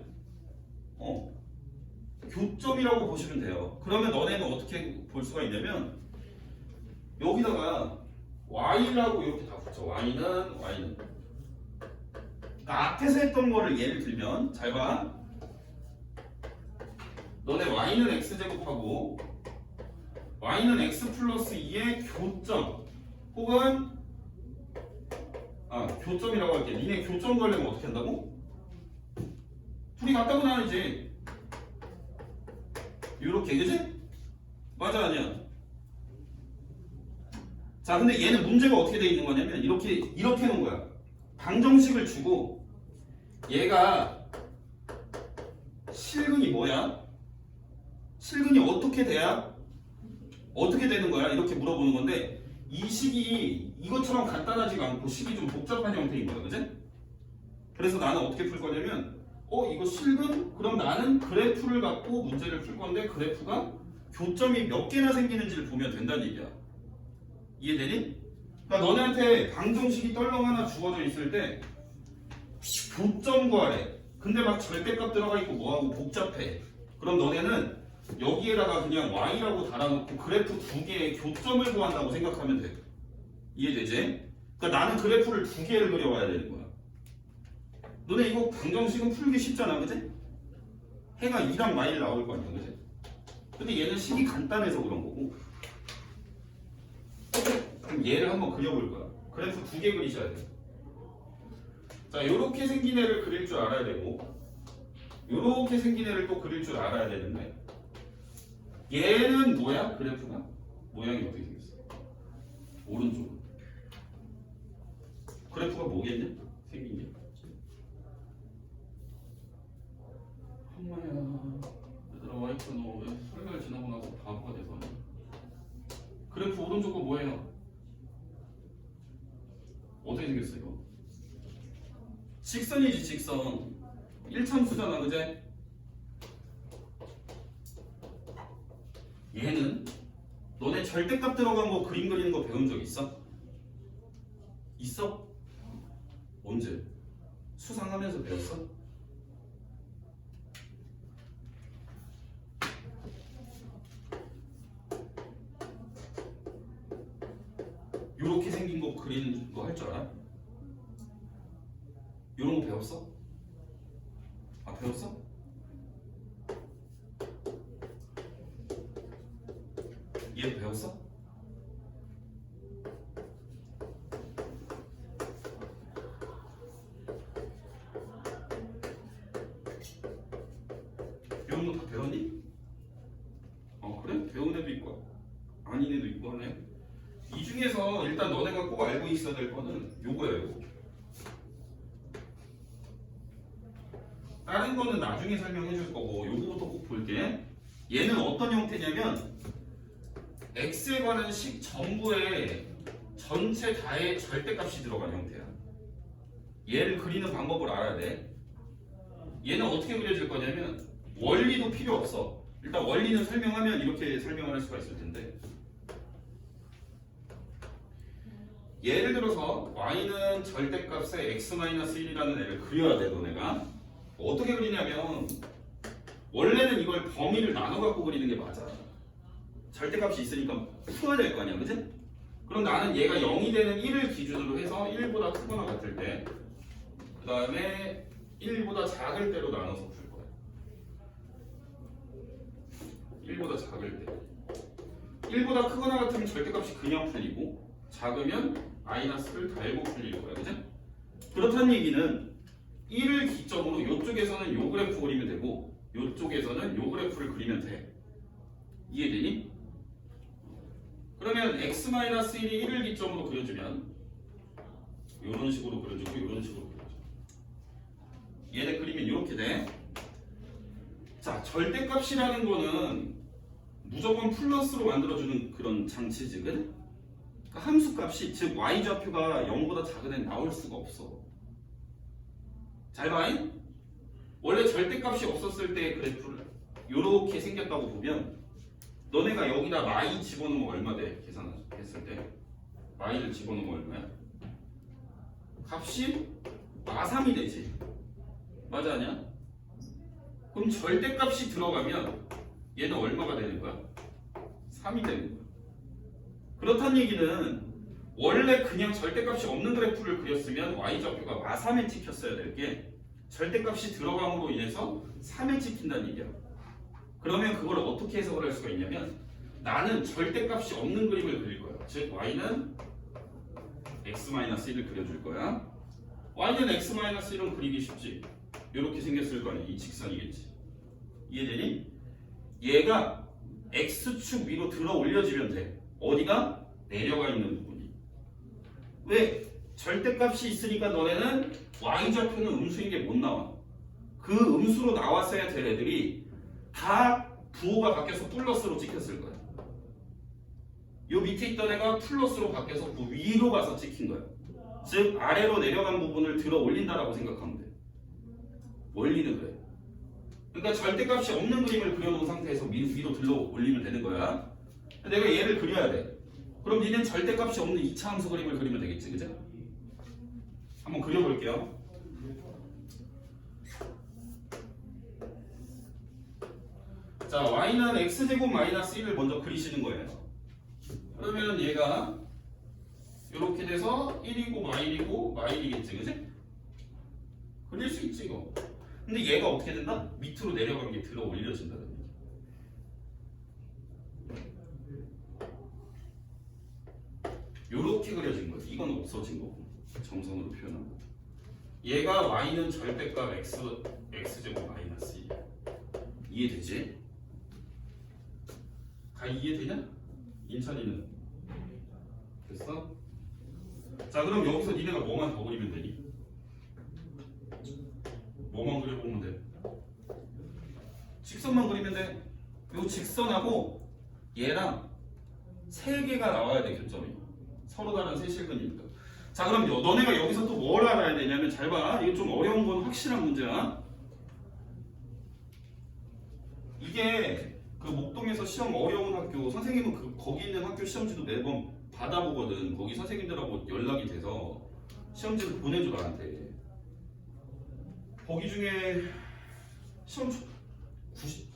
교점이라고 보시면 돼요. 그러면 너네는 어떻게 볼 수가 있냐면 여기다가 y라고 이렇게 다 붙여. y는 그러니까 앞에서 했던 거를 예를 들면 잘 봐. 너네 y는 x제곱하고 y는 x 플러스 2의 교점 혹은 교점이라고 할게. 니네 교점 걸려면 어떻게 한다고? 둘이 같다고 나누지. 요렇게, 그지? 맞아, 아니야? 자, 근데 얘는 문제가 어떻게 돼 있는 거냐면 이렇게 해놓은 거야. 방정식을 주고 얘가 실근이 뭐야? 실근이 어떻게 돼야? 어떻게 되는 거야? 이렇게 물어보는 건데 이 식이 이것처럼 간단하지가 않고 식이 좀 복잡한 형태인 거야, 그지? 그래서 나는 어떻게 풀 거냐면 이거 실근? 그럼 나는 그래프를 갖고 문제를 풀 건데 그래프가 교점이 몇 개나 생기는지를 보면 된다는 얘기야. 이해되니? 그러니까 너네한테 방정식이 떨렁 하나 주어져 있을 때 교점 구하래. 근데 막 절대값 들어가 있고 뭐하고 복잡해. 그럼 너네는 여기에다가 그냥 y라고 달아놓고 그래프 두 개의 교점을 구한다고 생각하면 돼. 이해되지? 그러니까 나는 그래프를 두 개를 그려와야 되는 거야. 너네 이거 방정식은 풀기 쉽잖아, 그지? 해가 2랑 y를 나올 거 아니야, 그지? 근데 얘는 식이 간단해서 그런 거고. 그럼 얘를 한번 그려볼 거야. 그래프 두 개 그리셔야 돼. 자, 요렇게 생긴 애를 그릴 줄 알아야 되고 요렇게 생긴 애를 또 그릴 줄 알아야 되는데 얘는 뭐야? 그래프가? 모양이 어떻게 생겼어? 오른쪽. 그래프가 뭐겠냐? 생긴 게. 엄마야. 얘들아, 와이프 너 왜 설날 지나고 나서 바보가 돼서 그래프 오른쪽 거 뭐예요? 어떻게 생겼어 이거? 직선이지, 직선. 1참수잖아, 그제? 얘는 너네 절대값 들어간 거 그림 그리는 거 배운 적 있어? 있어? 언제? 수상하면서 배웠어? 요렇게 생긴 거 그리는 거 할 줄 알아? 요런 거 배웠어? 배웠어? 얘 배웠어? 이런 거 다 배웠니? 그래? 배운 애도 있고 아닌 애도 있고 하네. 이 중에서 일단 너네가 꼭 알고 있어야 될 거는 요거야, 요거. 다른 거는 나중에 설명해 줄 거고 요거부터 꼭 볼게. 얘는 어떤 형태냐면 x에 관한 식 전부에 전체 다의 절대값이 들어간 형태야. 얘를 그리는 방법을 알아야 돼. 얘는 어떻게 그려질 거냐면 원리도 필요 없어. 일단 원리는 설명하면 이렇게 설명을 할 수가 있을 텐데 예를 들어서 y는 절대값에 x-1이라는 애를 그려야 돼, 너네가. 어떻게 그리냐면 원래는 이걸 범위를 나눠 갖고 그리는 게 맞아. 절대값이 있으니까 풀어야 될 거 아니야, 그치? 그럼 나는 얘가 0이 되는 1을 기준으로 해서 1보다 크거나 같을 때 그 다음에 1보다 작을 때로 나눠서 풀 거야. 1보다 작을 때 1보다 크거나 같으면 절대값이 그냥 풀리고 작으면 마이너스를 달고 풀릴 거야, 그치? 그렇다는 얘기는 1을 기점으로 이쪽에서는 요 그래프 그리면 되고 이쪽에서는 요 그래프를 그리면 돼. 이해되니? 그러면 x-1이 1을 기점으로 그려주면 이런 식으로 그려주고 이런 식으로 그려줘. 얘네 그리면 이렇게 돼. 자, 절대값이라는 거는 무조건 플러스로 만들어주는 그런 장치지, 그래? 그러니까 함수값이, 즉 y좌표가 0보다 작은 애는 나올 수가 없어. 잘 봐잉? 원래 절대값이 없었을 때의 그래프를 요렇게 생겼다고 보면 너네가 여기다 y 집어넣으면 얼마 돼? 계산했을 때 y를 집어넣으면 얼마야? 값이 마3이 되지. 맞아 아니야? 그럼 절대값이 들어가면 얘는 얼마가 되는 거야? 3이 되는 거야. 그렇다는 얘기는 원래 그냥 절대값이 없는 그래프를 그렸으면 y좌표가 마3에 찍혔어야 될 게 절대값이 들어감으로 인해서 3에 찍힌다는 얘기야. 그러면 그걸 어떻게 해석을 할 수가 있냐면 나는 절대값이 없는 그림을 그릴 거야. 즉 y는 x-1을 그려줄 거야. y는 x-1은 그리기 쉽지. 이렇게 생겼을 거 아니야. 이 직선이겠지. 이해되니? 얘가 x축 위로 들어 올려지면 돼. 어디가? 내려가 있는 부분이. 왜? 절대값이 있으니까 너네는 y좌표는 음수인 게 못 나와. 그 음수로 나왔어야 될 애들이 다 부호가 바뀌어서 플러스로 찍혔을 거야. 요 밑에 있던 애가 플러스로 바뀌어서 그 위로 가서 찍힌 거야. 즉 아래로 내려간 부분을 들어 올린다라고 생각하면 돼. 원리는 그래. 그러니까 절대값이 없는 그림을 그려놓은 상태에서 위로 들러 올리면 되는 거야. 내가 얘를 그려야 돼. 그럼 니는 절대값이 없는 2차 함수 그림을 그리면 되겠지, 그죠? 한번 그려볼게요. 자, y는 x제곱 마이너스 1을 먼저 그리시는 거예요. 그러면 얘가 이렇게 돼서 1이고 마일이겠지, 그치? 그릴 수 있지 이거. 근데 얘가 어떻게 된다? 밑으로 내려간 게 들어 올려진다는 얘기. 요렇게 그려진 거야. 이건 없어진 거고 정선으로 표현한 거. 얘가 y는 절대값 x제곱 마이너스 1. 이해되지? 다 이해되냐? 인찬이는 됐어? 자, 그럼 여기서 니네가 뭐만 더 그리면 되니? 뭐만 그려보면 돼? 직선만 그리면 돼. 요 직선하고 얘랑 세 개가 나와야 돼, 교점이. 서로 다른 세실근이니까. 자, 그럼 너네가 여기서 또 뭘 알아야 되냐면 잘 봐. 이게 좀 어려운 건 확실한 문제야. 이게 그 목동에서 시험 어려운 학교 선생님은 거기 있는 학교 시험지도 매번 받아보거든. 거기 선생님들하고 연락이 돼서 시험지를 보내줘 나한테. 거기 중에 시험 90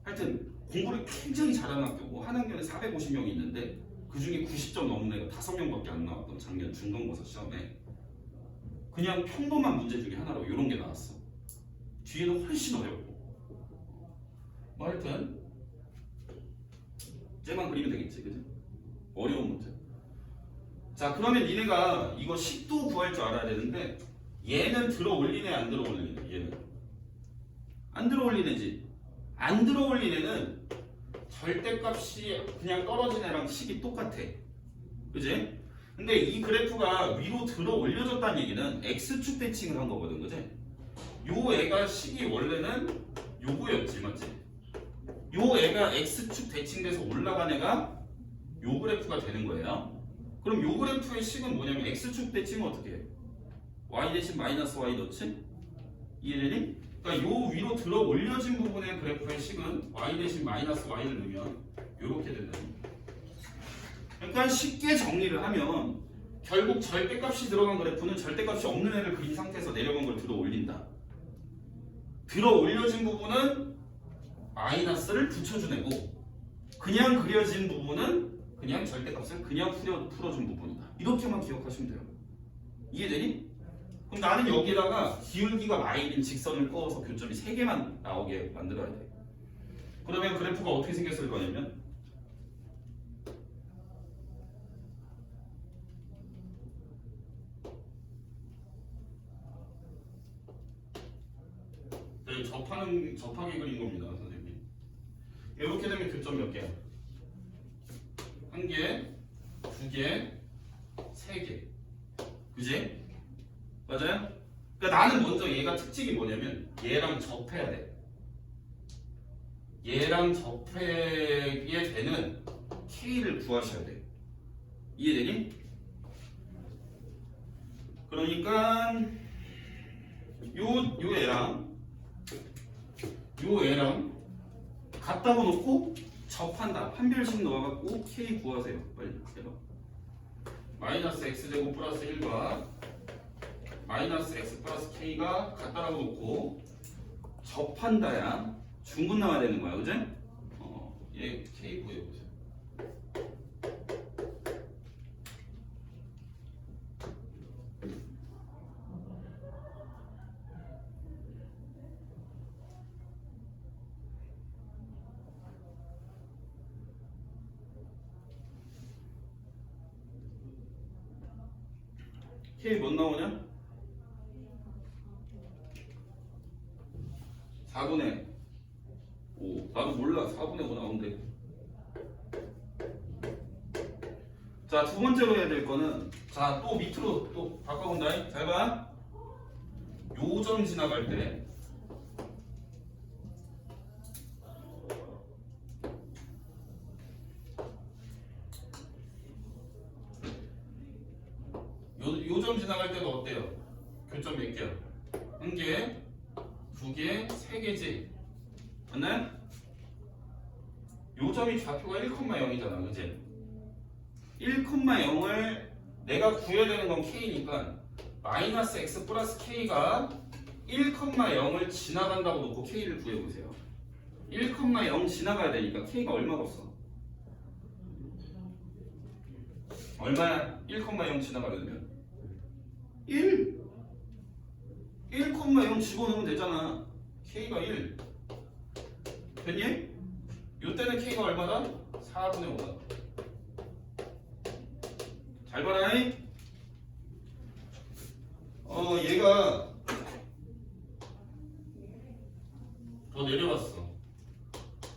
하여튼 공부를 굉장히 잘하는 학교고 한 학년에 450명이 있는데 그 중에 90점 넘는 애가 5명밖에 안 나왔던 작년 중간고사 시험에 그냥 평범한 문제 중에 하나로 이런 게 나왔어. 뒤에는 훨씬 어렵고. 뭐 하여튼 쟤만 그리면 되겠지, 그지? 어려운 문제. 자, 그러면 니네가 이거 식도 구할 줄 알아야 되는데 얘는 들어 올리네 안 들어 올리네? 얘는 안 들어 올리네지. 안 들어 올린 애는 절대값이 그냥 떨어진 애랑 식이 똑같아. 그지? 근데 이 그래프가 위로 들어 올려졌다는 얘기는 x축 대칭을 한 거거든, 그지? 요 애가 식이 원래는 요거였지, 맞지? 요 애가 x축 대칭돼서 올라간 애가 요 그래프가 되는 거예요. 그럼 요 그래프의 식은 뭐냐면 x축 대칭은 어떻게 해? y 대신 마이너스 y 넣지? 이해되니? 그러니까 요 위로 들어 올려진 부분의 그래프의 식은 y 대신 마이너스 y를 넣으면 요렇게 된다. 그러니까 쉽게 정리를 하면 결국 절대값이 들어간 그래프는 절대값이 없는 애를 그린 상태에서 내려간 걸 들어 올린다. 들어 올려진 부분은 마이너스를 붙여준 애고 그냥 그려진 부분은 그냥 절대값을 그냥 풀어준 부분이다. 이렇게만 기억하시면 돼요. 이해되니? 그럼 나는 여기다가 기울기가 마일인 직선을 그어서 교점이 3개만 나오게 만들어야 돼. 그러면 그래프가 어떻게 생겼을 거냐면 접하게 그린 겁니다, 선생님. 이렇게 되면 교점 몇 개야? 1개, 2개, 3개. 그지? 맞아요? 그러니까 나는 먼저 얘가 특징이 뭐냐면 얘랑 접해야 돼. 얘랑 접하게 되는 K를 구하셔야 돼. 이해되니? 그러니까 요 애랑 같다고 놓고 접한다. 판별식 넣어갖고 k 구하세요. 빨리 해봐. 마이너스 x제곱 플러스 1과 마이너스 x 플러스 k가 같다라고 놓고 접한다야. 중분 나와야 되는 거야, 그지? 얘 k 구해보세요. k 몇 나오냐? 4분의 5. 나도 몰라. 4분의 5 나온대. 자, 두 번째로 해야 될 거는, 자, 또 밑으로 또 바꿔본다. 잘 봐. 요점 지나갈 때 요점 지나갈 때도 어때요? 교점 몇 개야? 1개, 2개, 3개지. 맞나요? 요점이 좌표가 1,0이잖아, 그치? 1,0을 내가 구해야 되는 건 k니까 마이너스 x 플러스 k가 1,0을 지나간다고 놓고 k를 구해보세요. 1,0 지나가야 되니까 k가 얼마가 없어? 얼마야? 1,0 지나가려면 1 1,0 집어넣으면 되잖아. k가 1 됐니? 요때는 k가 얼마다? 4분의 5다. 잘 봐라. 얘가 더 내려왔어.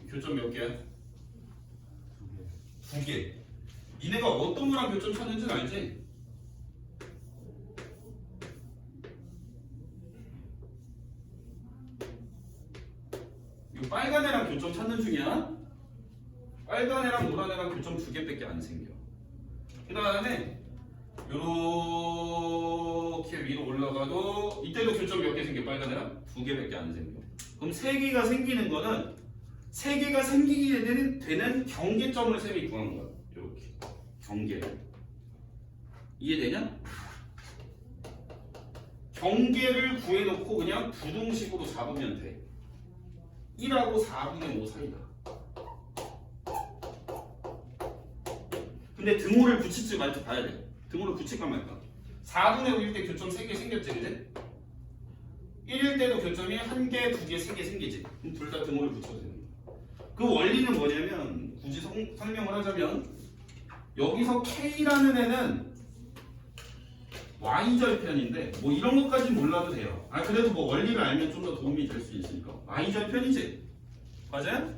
교점 몇 개야? 2개. 니네가 어떤 거랑 교점 찾는지는 알지? 이 빨간 애랑 교점 찾는 중이야. 빨간 애랑 노란 애랑 교점 2개밖에 안 생겨. 그 다음에 요렇게 위로 올라가도 이때도 교점 몇 개 생겨? 빨간 애랑 2개밖에 안 생겨. 그럼 3개가 생기는 거는 3개가 생기게 되는 경계점을 쌤이 구한 거야. 이렇게 경계를. 이해되냐? 경계를 구해놓고 그냥 부등식으로 잡으면 돼. 1하고 4분의 5 사이다. 근데 등호를 붙일지 말지 봐야 돼. 등호를 붙일까 말까. 4분의 5일 때 교점 3개 생겼지, 그지? 1일 때도 교점이 1개, 2개, 3개 생기지. 그럼 둘 다 등호를 붙여도 되는 거야. 그 원리는 뭐냐면, 굳이 설명을 하자면, 여기서 K라는 애는 Y절편인데, 뭐 이런 것까지는 몰라도 돼요. 그래도 뭐 원리를 알면 좀 더 도움이 될 수 있으니까. Y절편이지? 맞아요?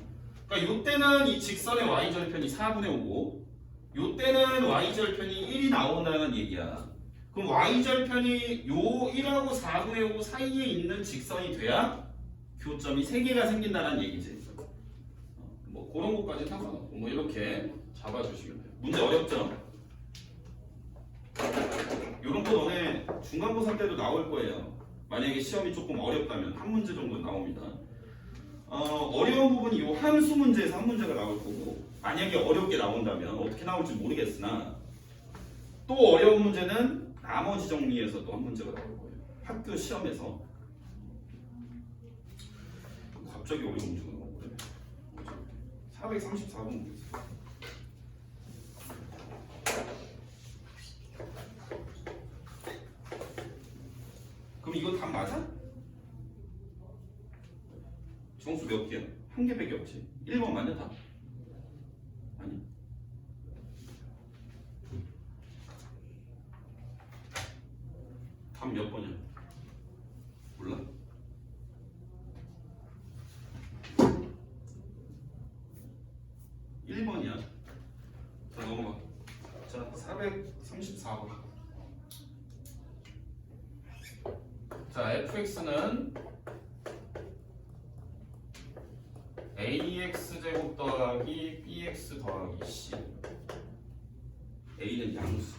그러니까 요때는 이 직선의 Y절편이 4분의 5고, 요때는 Y절편이 1이 나온다는 얘기야. 그럼 Y절편이 요 1하고 4분의 5 사이에 있는 직선이 돼야 교점이 3개가 생긴다는 얘기지. 뭐 그런 것까지 상관없고 뭐 이렇게 잡아주시면 돼요. 문제 어렵죠? 요런 거 너네 중간고사 때도 나올 거예요. 만약에 시험이 조금 어렵다면 한 문제 정도 나옵니다. 어려운 부분이 요 함수 문제에서 한 문제가 나올 거고, 만약에 어렵게 나온다면 어떻게 나올지 모르겠으나 또 어려운 문제는 나머지 정리에서 또 한 문제가 나올 거예요. 학교 시험에서. 갑자기 어려운 문제가 나오거든요. 434번 보겠습니다. 그럼 이거 답 맞아? 정수 몇 개야? 한 개밖에 없지. 1번 맞냐 답? 아니. 답 몇 번이야? 몰라? (1번이야) 자 넘어가. 자 434번. 자 fx는 ax제곱 더하기 bx 더하기 c. a는 양수.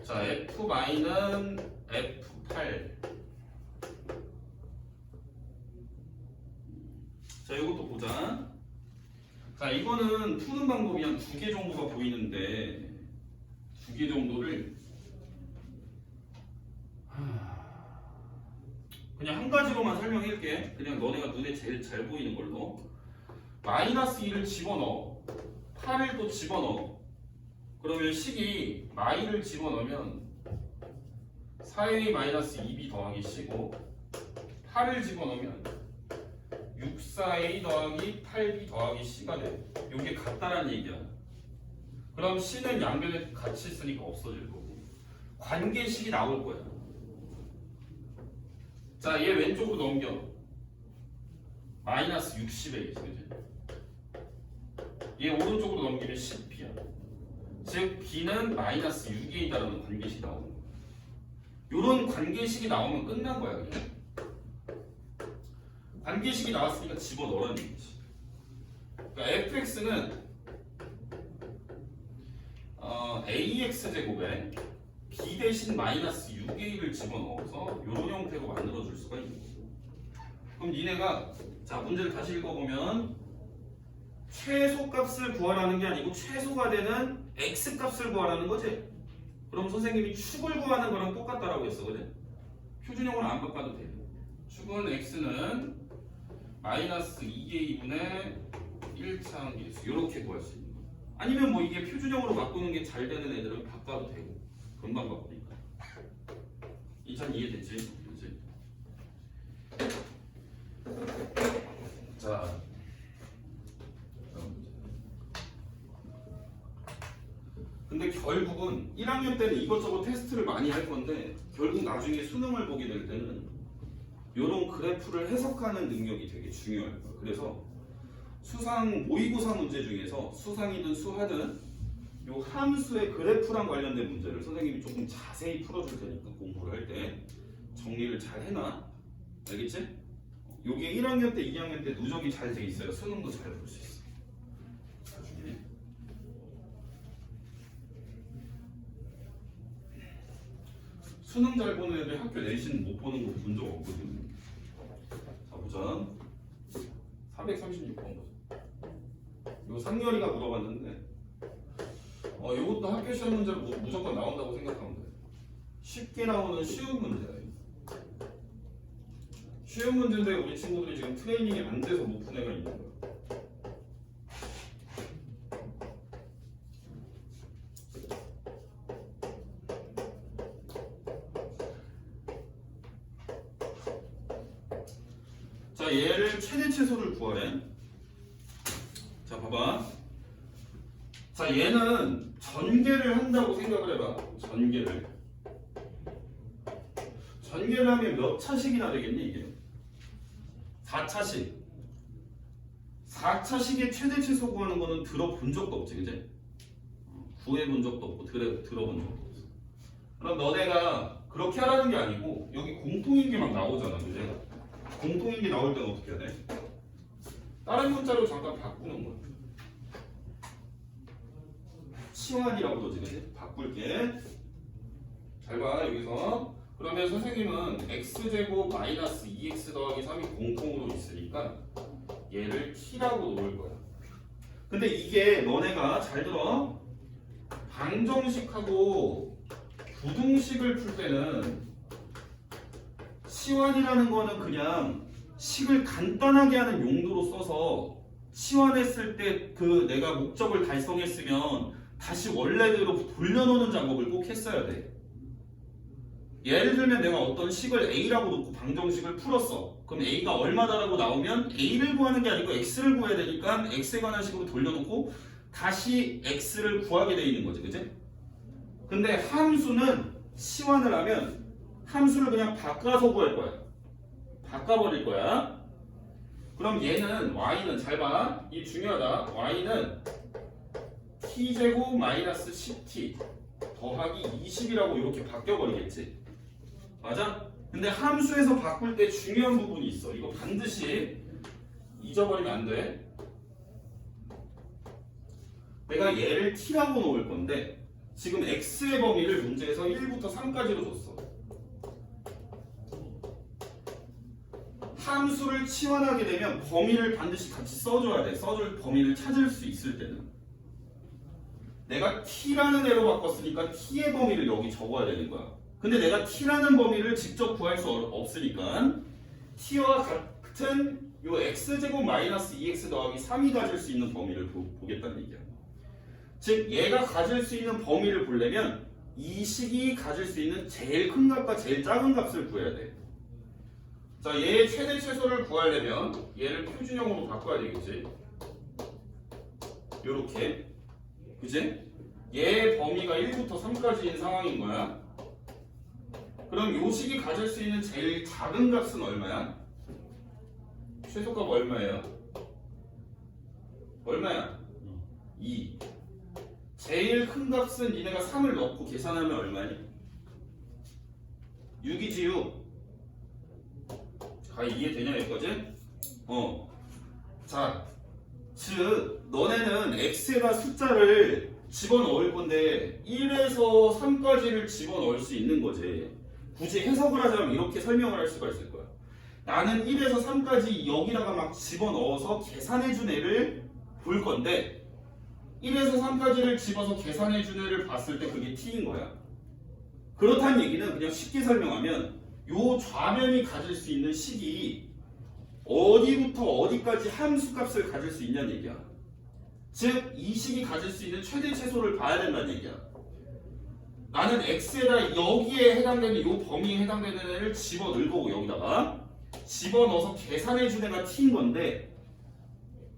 자 fy는 f8 보자. 자, 이거는 푸는 방법이 한 2개 정도가 보이는데 2개 정도를 그냥 한 가지로만 설명할게. 그냥 너네가 눈에 제일 잘 보이는 걸로. 마이너스 2를 집어넣어. 8을 또 집어넣어. 그러면 식이 마이를 집어넣으면 4a 마이너스 2b 더하기 c고 8을 집어넣으면 6,4a 더하기 8b 더하기 c가 돼. 이게 같다라는 얘기야. 그럼 c는 양변에 같이 있으니까 없어질 거고 관계식이 나올 거야. 자, 얘 왼쪽으로 넘겨. 마이너스 60a, 그지? 얘 오른쪽으로 넘기면 10b야. 즉 b는 마이너스 6a다라는 관계식이 나오는 거야. 요런 관계식이 나오면 끝난 거야, 그냥. 관계식이 나왔으니까 집어넣으라는 얘기지. 그러니까 fx는 ax제곱에 b 대신 마이너스 6a를 집어넣어서 이런 형태로 만들어줄 수가 있는 거고. 그럼 니네가 자 문제를 다시 읽어보면 최소값을 구하라는 게 아니고 최소가 되는 x값을 구하라는 거지. 그럼 선생님이 축을 구하는 거랑 똑같다라고 했어, 그래? 표준형으로 안 바꿔도 돼. 축은 x는 마이너스 2a분의 1차항계수 이렇게 구할 수 있는 거. 아니면 뭐 이게 표준형으로 바꾸는 게 잘 되는 애들은 바꿔도 되고 금방 바꾸니까. 이참 이해됐지? 그렇지? 자, 근데 결국은 1학년 때는 이것저것 테스트를 많이 할 건데 결국 나중에 수능을 보게 될 때는 이런 그래프를 해석하는 능력이 되게 중요할 거야. 그래서 수상 모의고사 문제 중에서 수상이든 수하든 요 함수의 그래프랑 관련된 문제를 선생님이 조금 자세히 풀어줄 테니까 공부를 할 때 정리를 잘 해놔. 알겠지? 요게 1학년 때, 2학년 때 누적이 잘 돼 있어요. 수능도 잘 볼 수 있어. 나중에. 수능 잘 보는 애들 학교 내신 못 보는 거 본 적 없거든. 자, 보자. 436번 보자. 이거 상렬이가 물어봤는데 이것도 학교 시험 문제로 무조건 나온다고 생각하면 돼. 쉽게 나오는 쉬운 문제야. 쉬운 문제인데 우리 친구들이 지금 트레이닝이 안 돼서 못 푼 애가 있는 거야. 자, 얘를 최대 최소를 구하래. 자, 봐봐. 자, 얘는 전개를 한다고 생각을 해봐. 전개를 하면 몇 차식이나 되겠니 이게? 4차식. 4차식의 최대 최소 구하는 거는 들어본 적도 없지, 그지? 구해본 적도 없고 들어본 적도 없어. 그럼 너네가 그렇게 하라는 게 아니고 여기 공통인 게 막 나오잖아, 그지? 공통인 게 나올 때는 어떻게 해야 돼? 다른 문자로 잠깐 바꾸는 거야. 치환이라고 그러지, 그지? 바꿀게. 잘 봐, 여기서. 그러면 선생님은 x제곱 마이너스 2x 더하기 3이 공통으로 있으니까 얘를 t라고 놓을 거야. 근데 이게 너네가 잘 들어. 방정식하고 부등식을 풀 때는 치환이라는 거는 그냥 식을 간단하게 하는 용도로 써서 치환했을 때 그 내가 목적을 달성했으면 다시 원래대로 돌려놓는 작업을 꼭 했어야 돼. 예를 들면 내가 어떤 식을 a라고 놓고 방정식을 풀었어. 그럼 a가 얼마다라고 나오면 a를 구하는 게 아니고 x를 구해야 되니까 x에 관한 식으로 돌려놓고 다시 x를 구하게 돼 있는 거지, 그치? 근데 함수는 치환을 하면 함수를 그냥 바꿔서 구할 거야. 바꿔버릴 거야. 그럼 얘는 y는 잘 봐. 이 중요하다. y는 t제곱 마이너스 10t 더하기 20이라고 이렇게 바뀌어버리겠지. 맞아? 근데 함수에서 바꿀 때 중요한 부분이 있어. 이거 반드시 잊어버리면 안 돼. 내가 얘를 t라고 놓을 건데 지금 x의 범위를 문제에서 1부터 3까지로 줬어. 함수를 치환하게 되면 범위를 반드시 같이 써줘야 돼. 써줄 범위를 찾을 수 있을 때는. 내가 t라는 애로 바꿨으니까 t의 범위를 여기 적어야 되는 거야. 근데 내가 t라는 범위를 직접 구할 수 없으니까 t와 같은 요 x제곱 마이너스 2x 더하기 3이 가질 수 있는 범위를 보겠다는 얘기야. 즉 얘가 가질 수 있는 범위를 보려면 이 식이 가질 수 있는 제일 큰 값과 제일 작은 값을 구해야 돼. 자, 얘의 최대 최소를 구하려면 얘를 표준형으로 바꿔야 되겠지. 요렇게. 그치? 얘의 범위가 1부터 3까지인 상황인 거야. 그럼 요 식이 가질 수 있는 제일 작은 값은 얼마야? 최소값 얼마예요? 얼마야? 2. 제일 큰 값은 니네가 3을 넣고 계산하면 얼마니? 6이지 6. 다 이해되냐 여기까지? 자, 즉 너네는 x에다 숫자를 집어넣을 건데 1에서 3까지를 집어넣을 수 있는 거지. 굳이 해석을 하자면 이렇게 설명을 할 수가 있을 거야. 나는 1에서 3까지 여기다가 막 집어넣어서 계산해준 애를 볼 건데 1에서 3까지를 집어서 계산해준 애를 봤을 때 그게 t인 거야. 그렇다는 얘기는 그냥 쉽게 설명하면 요 좌변이 가질 수 있는 식이 어디부터 어디까지 함수값을 가질 수 있냐는 얘기야. 즉 이 식이 가질 수 있는 최대 최소를 봐야 된다는 얘기야. 나는 x에다 여기에 해당되는 요 범위에 해당되는 애를 집어넣을 거고 여기다가 집어넣어서 계산해준 애가 t인 건데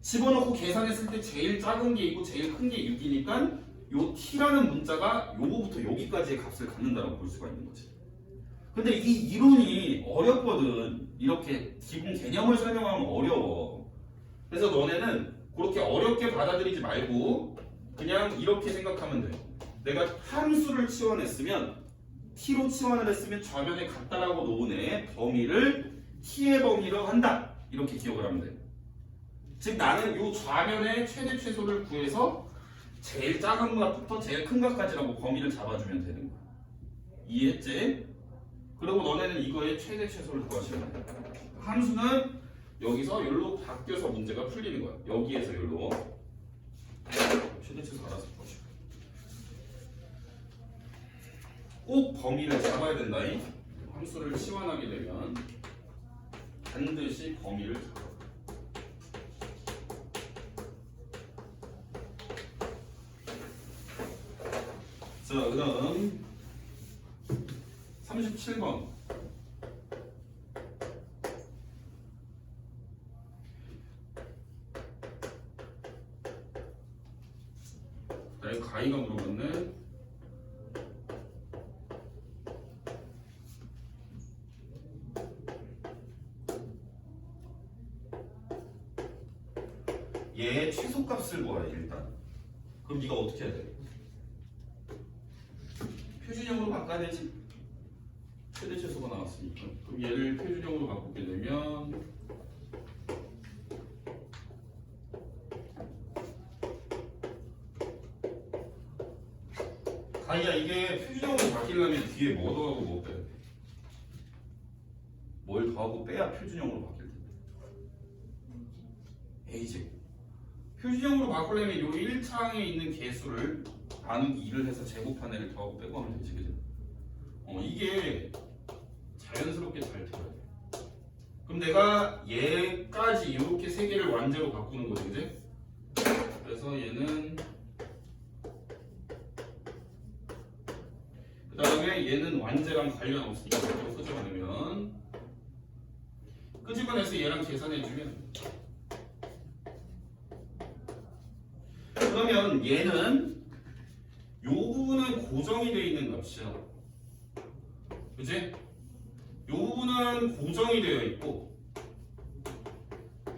집어넣고 계산했을 때 제일 작은 게 있고 제일 큰 게 6이니까 요 t라는 문자가 요거부터 여기까지의 값을 갖는다고 볼 수가 있는 거지. 근데 이 이론이 어렵거든. 이렇게 기본 개념을 설명하면 어려워. 그래서 너네는 그렇게 어렵게 받아들이지 말고 그냥 이렇게 생각하면 돼. 내가 함수를 치환했으면 t로 치환을 했으면 좌변에 같다라고 놓은 애 범위를 t의 범위로 한다. 이렇게 기억을 하면 돼. 즉 나는 이 좌변의 최대 최소를 구해서 제일 작은 값부터 제일 큰 값까지라고 범위를 잡아주면 되는 거야. 이해했지? 그리고 너네는 이거의 최대 최소를 구하시면 돼. 함수는 여기서 여기로 바뀌어서 문제가 풀리는 거야. 여기에서 여기로 최대 최소 알아서 구하시면 돼. 꼭 범위를 잡아야 된다. 함수를 치환하게 되면 반드시 범위를 잡아. 자, 그다음 37번. 나의 가이가 물어봤네. 얘의 최소값을 구하래 일단. 그럼 네가 어떻게 해야 돼? 표준형으로 바꿔야 되지. 최대 최소가 나왔으니까. 그럼 얘를 표준형으로 바꾸게 되면 가이야 이게 표준형으로 바뀌려면 뒤에 뭐 더하고 뭐 빼야 돼? 뭘 더하고 빼야 표준형으로 바뀔 텐데. A제곱. 표준형으로 바꾸려면 요 1창에 있는 개수를 나누기 2를 해서 제곱한 애를 더하고 빼고 하면 되지, 그죠? 이게 자연스럽게 잘 들어야 돼. 그럼 내가 얘까지 이렇게 세 개를 완제로 바꾸는 거지, 그지? 그래서 얘는 그 다음에 얘는 완제랑 관련 없으니까 이렇게 끄집어내면 끄집어내서 얘랑 계산해주면 그러면 얘는 요 부분은 고정이 되어 있는 값이야. 그치? 요 부분은 고정이 되어 있고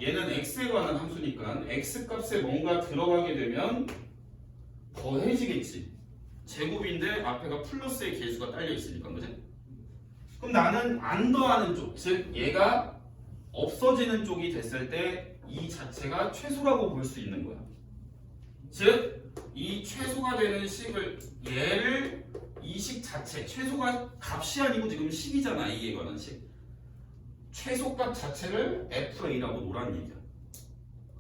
얘는 x에 관한 함수니까 x 값에 뭔가 들어가게 되면 더해지겠지. 제곱인데 앞에가 플러스의 개수가 딸려 있으니까, 그치? 그럼 나는 안 더하는 쪽, 즉 얘가 없어지는 쪽이 됐을 때 이 자체가 최소라고 볼 수 있는 거야. 즉 이 최소가 되는 식을 얘를 이 식 자체 최소가 값이 아니고 지금 식이잖아. A에 관한 식 최소값 자체를 FA라고 놓으라는 얘기야.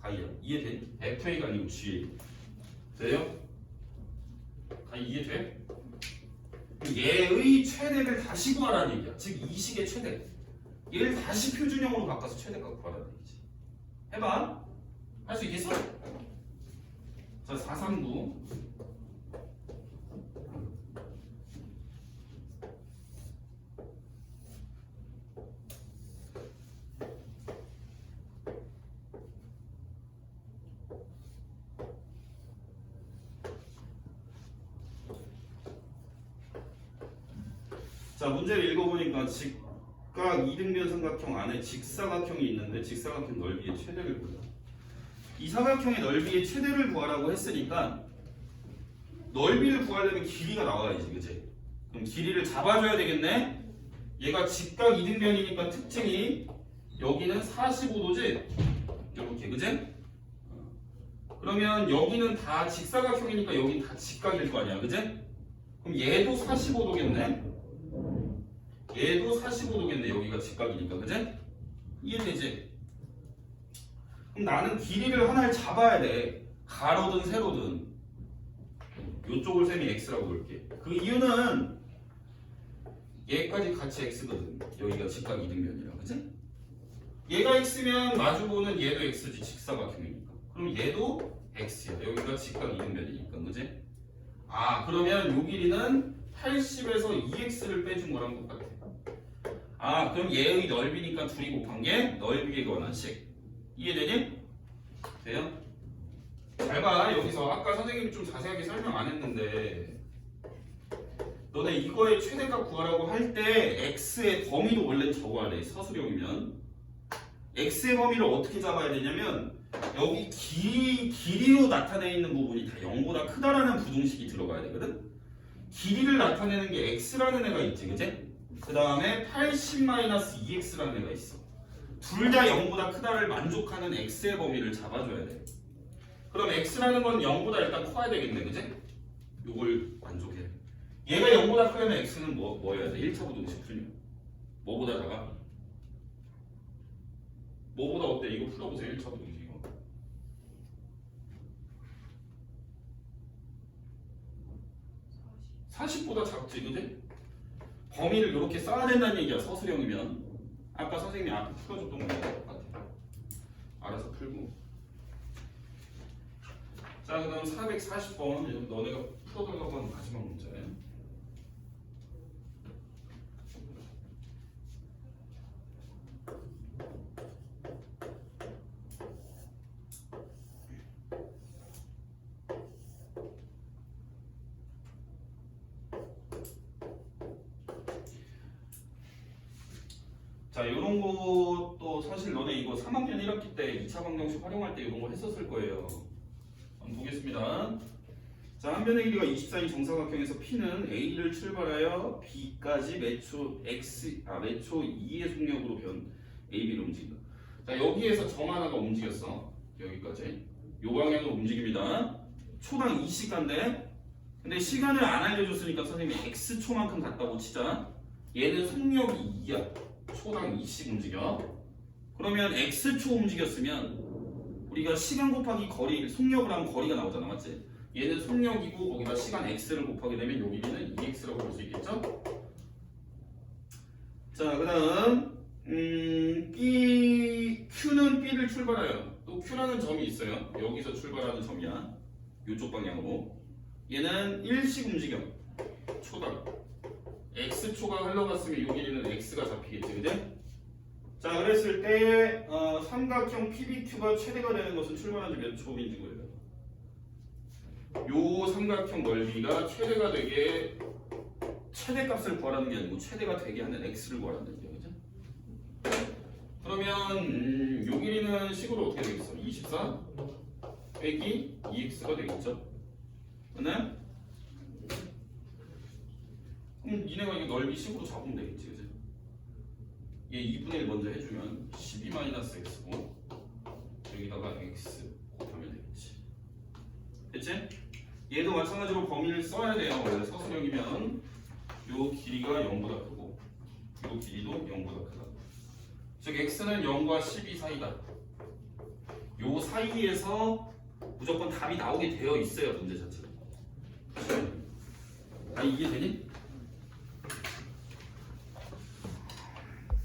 가이야. 이해돼? FA가 아니고 G. 돼요? 가이 이해돼? 얘의 최대를 다시 구하라는 얘기야. 즉 이 식의 최대. 얘를 다시 표준형으로 바꿔서 최대값 구하라는 얘기지. 해봐. 할 수 있겠어? 자, 439. 자, 문제를 읽어보니까 직각 이등변 삼각형 안에 직사각형이 있는데 직사각형 넓이의 최대를 구하라. 이 사각형의 넓이의 최대를 구하라고 했으니까 넓이를 구하려면 길이가 나와야지, 그치? 그럼 길이를 잡아줘야 되겠네? 얘가 직각 이등변이니까 특징이 여기는 45도지? 이렇게, 그치? 그러면 여기는 다 직사각형이니까 여긴 다 직각일 거 아니야, 그치? 그럼 얘도 45도겠네? 얘도 45도겠네. 여기가 직각이니까, 그치? 이해되지? 그럼 나는 길이를 하나를 잡아야 돼. 가로든 세로든. 요쪽을 셈이 x라고 볼게. 그 이유는 얘까지 같이 x거든. 여기가 직각 이등변이라, 그치? 얘가 x면 마주보는 얘도 x지, 직사각형이니까. 그럼 얘도 x야. 여기가 직각 이등변이니까, 그치? 아, 그러면 요 길이는 80에서 2x를 빼준 거랑 똑같아. 아, 그럼 얘의 넓이니까 둘이 곱한 게 넓이에 관한 식. 이해되니? 돼요? 잘 봐. 여기서 아까 선생님이 좀 자세하게 설명 안 했는데 너네 이거의 최대값 구하라고 할 때 x의 범위도 원래 적어야 돼. 서술형이면 x의 범위를 어떻게 잡아야 되냐면 여기 길이로 나타내 있는 부분이 다 0보다 크다라는 부등식이 들어가야 되거든. 길이를 나타내는 게 x라는 애가 있지, 그치? 그 다음에 80-2x라는 애가 있어. 둘 다 0보다 크다를 만족하는 x의 범위를 잡아줘야 돼. 그럼 x라는 건 0보다 일단 커야 되겠네, 그치? 요걸 만족해. 얘가 0보다 크려면 x는 뭐여야 돼? 1차 부등식 풀면 뭐보다 작아? 뭐보다 어때? 이거 풀어보세요. 1차 부등식 이거. 40보다 작지, 그치? 범위를 이렇게 써야 된다는 얘기야. 서술형이면. 아까 선생님이 앞에 풀어줬던 거랑 똑같아. 알아서 풀고. 자, 그 다음 440번. 너네가 풀어달라고 하는 마지막 문제. 자, 이런 것도 사실 너네 이거 3학년 1학기 때 2차 방정식 활용할 때 이런 거 했었을 거예요. 한번 보겠습니다. 자, 한 변의 길이가 24인 정사각형에서 P는 A를 출발하여 B까지 매초 2의 속력으로 변 AB를 움직인다. 자, 여기에서 점 하나가 움직였어. 여기까지. 요 방향으로 움직입니다. 초당 2시간인데 근데 시간을 안 알려줬으니까 선생님이 X초만큼 갔다고 치자. 얘는 속력이 2야. 초당 2씩 움직여. 그러면 x초 움직였으면 우리가 시간 곱하기 거리, 속력을 하면 거리가 나오잖아, 맞지? 얘는 속력이고 거기다 시간 x를 곱하게 되면 요 길이는 2x라고 볼 수 있겠죠? 자, 그 다음 Q는 B를 출발해요. 또 Q라는 점이 있어요. 여기서 출발하는 점이야. 요쪽 방향으로. 얘는 1씩 움직여. 초당. x초가 흘러갔으면 이 길이는 x가 잡히겠지, 그지? 자, 그랬을 때 삼각형 PBQ가 최대가 되는 것은 출발한 지 몇 초인지 그래요. 요 삼각형 넓이가 최대가 되게 최대값을 구하라는 게 아니고 최대가 되게 하는 x를 구하라는 얘기야, 그죠? 그러면 요 길이는 식으로 어떻게 되겠어? 24 빼기 2x가 되겠죠? 맞나요? 그럼 니네가 이거 넓이 식으로 잡으면 되겠지, 그치? 얘 2분의 1 먼저 해주면 12-x고 여기다가 x 곱하면 되겠지. 됐지? 얘도 마찬가지로 범위를 써야 돼요. 원래 서술형이면 요 길이가 0보다 크고 요 길이도 0보다 크다. 즉 x는 0과 12 사이다. 요 사이에서 무조건 답이 나오게 되어 있어요. 문제 자체가. 아니 이게 되니?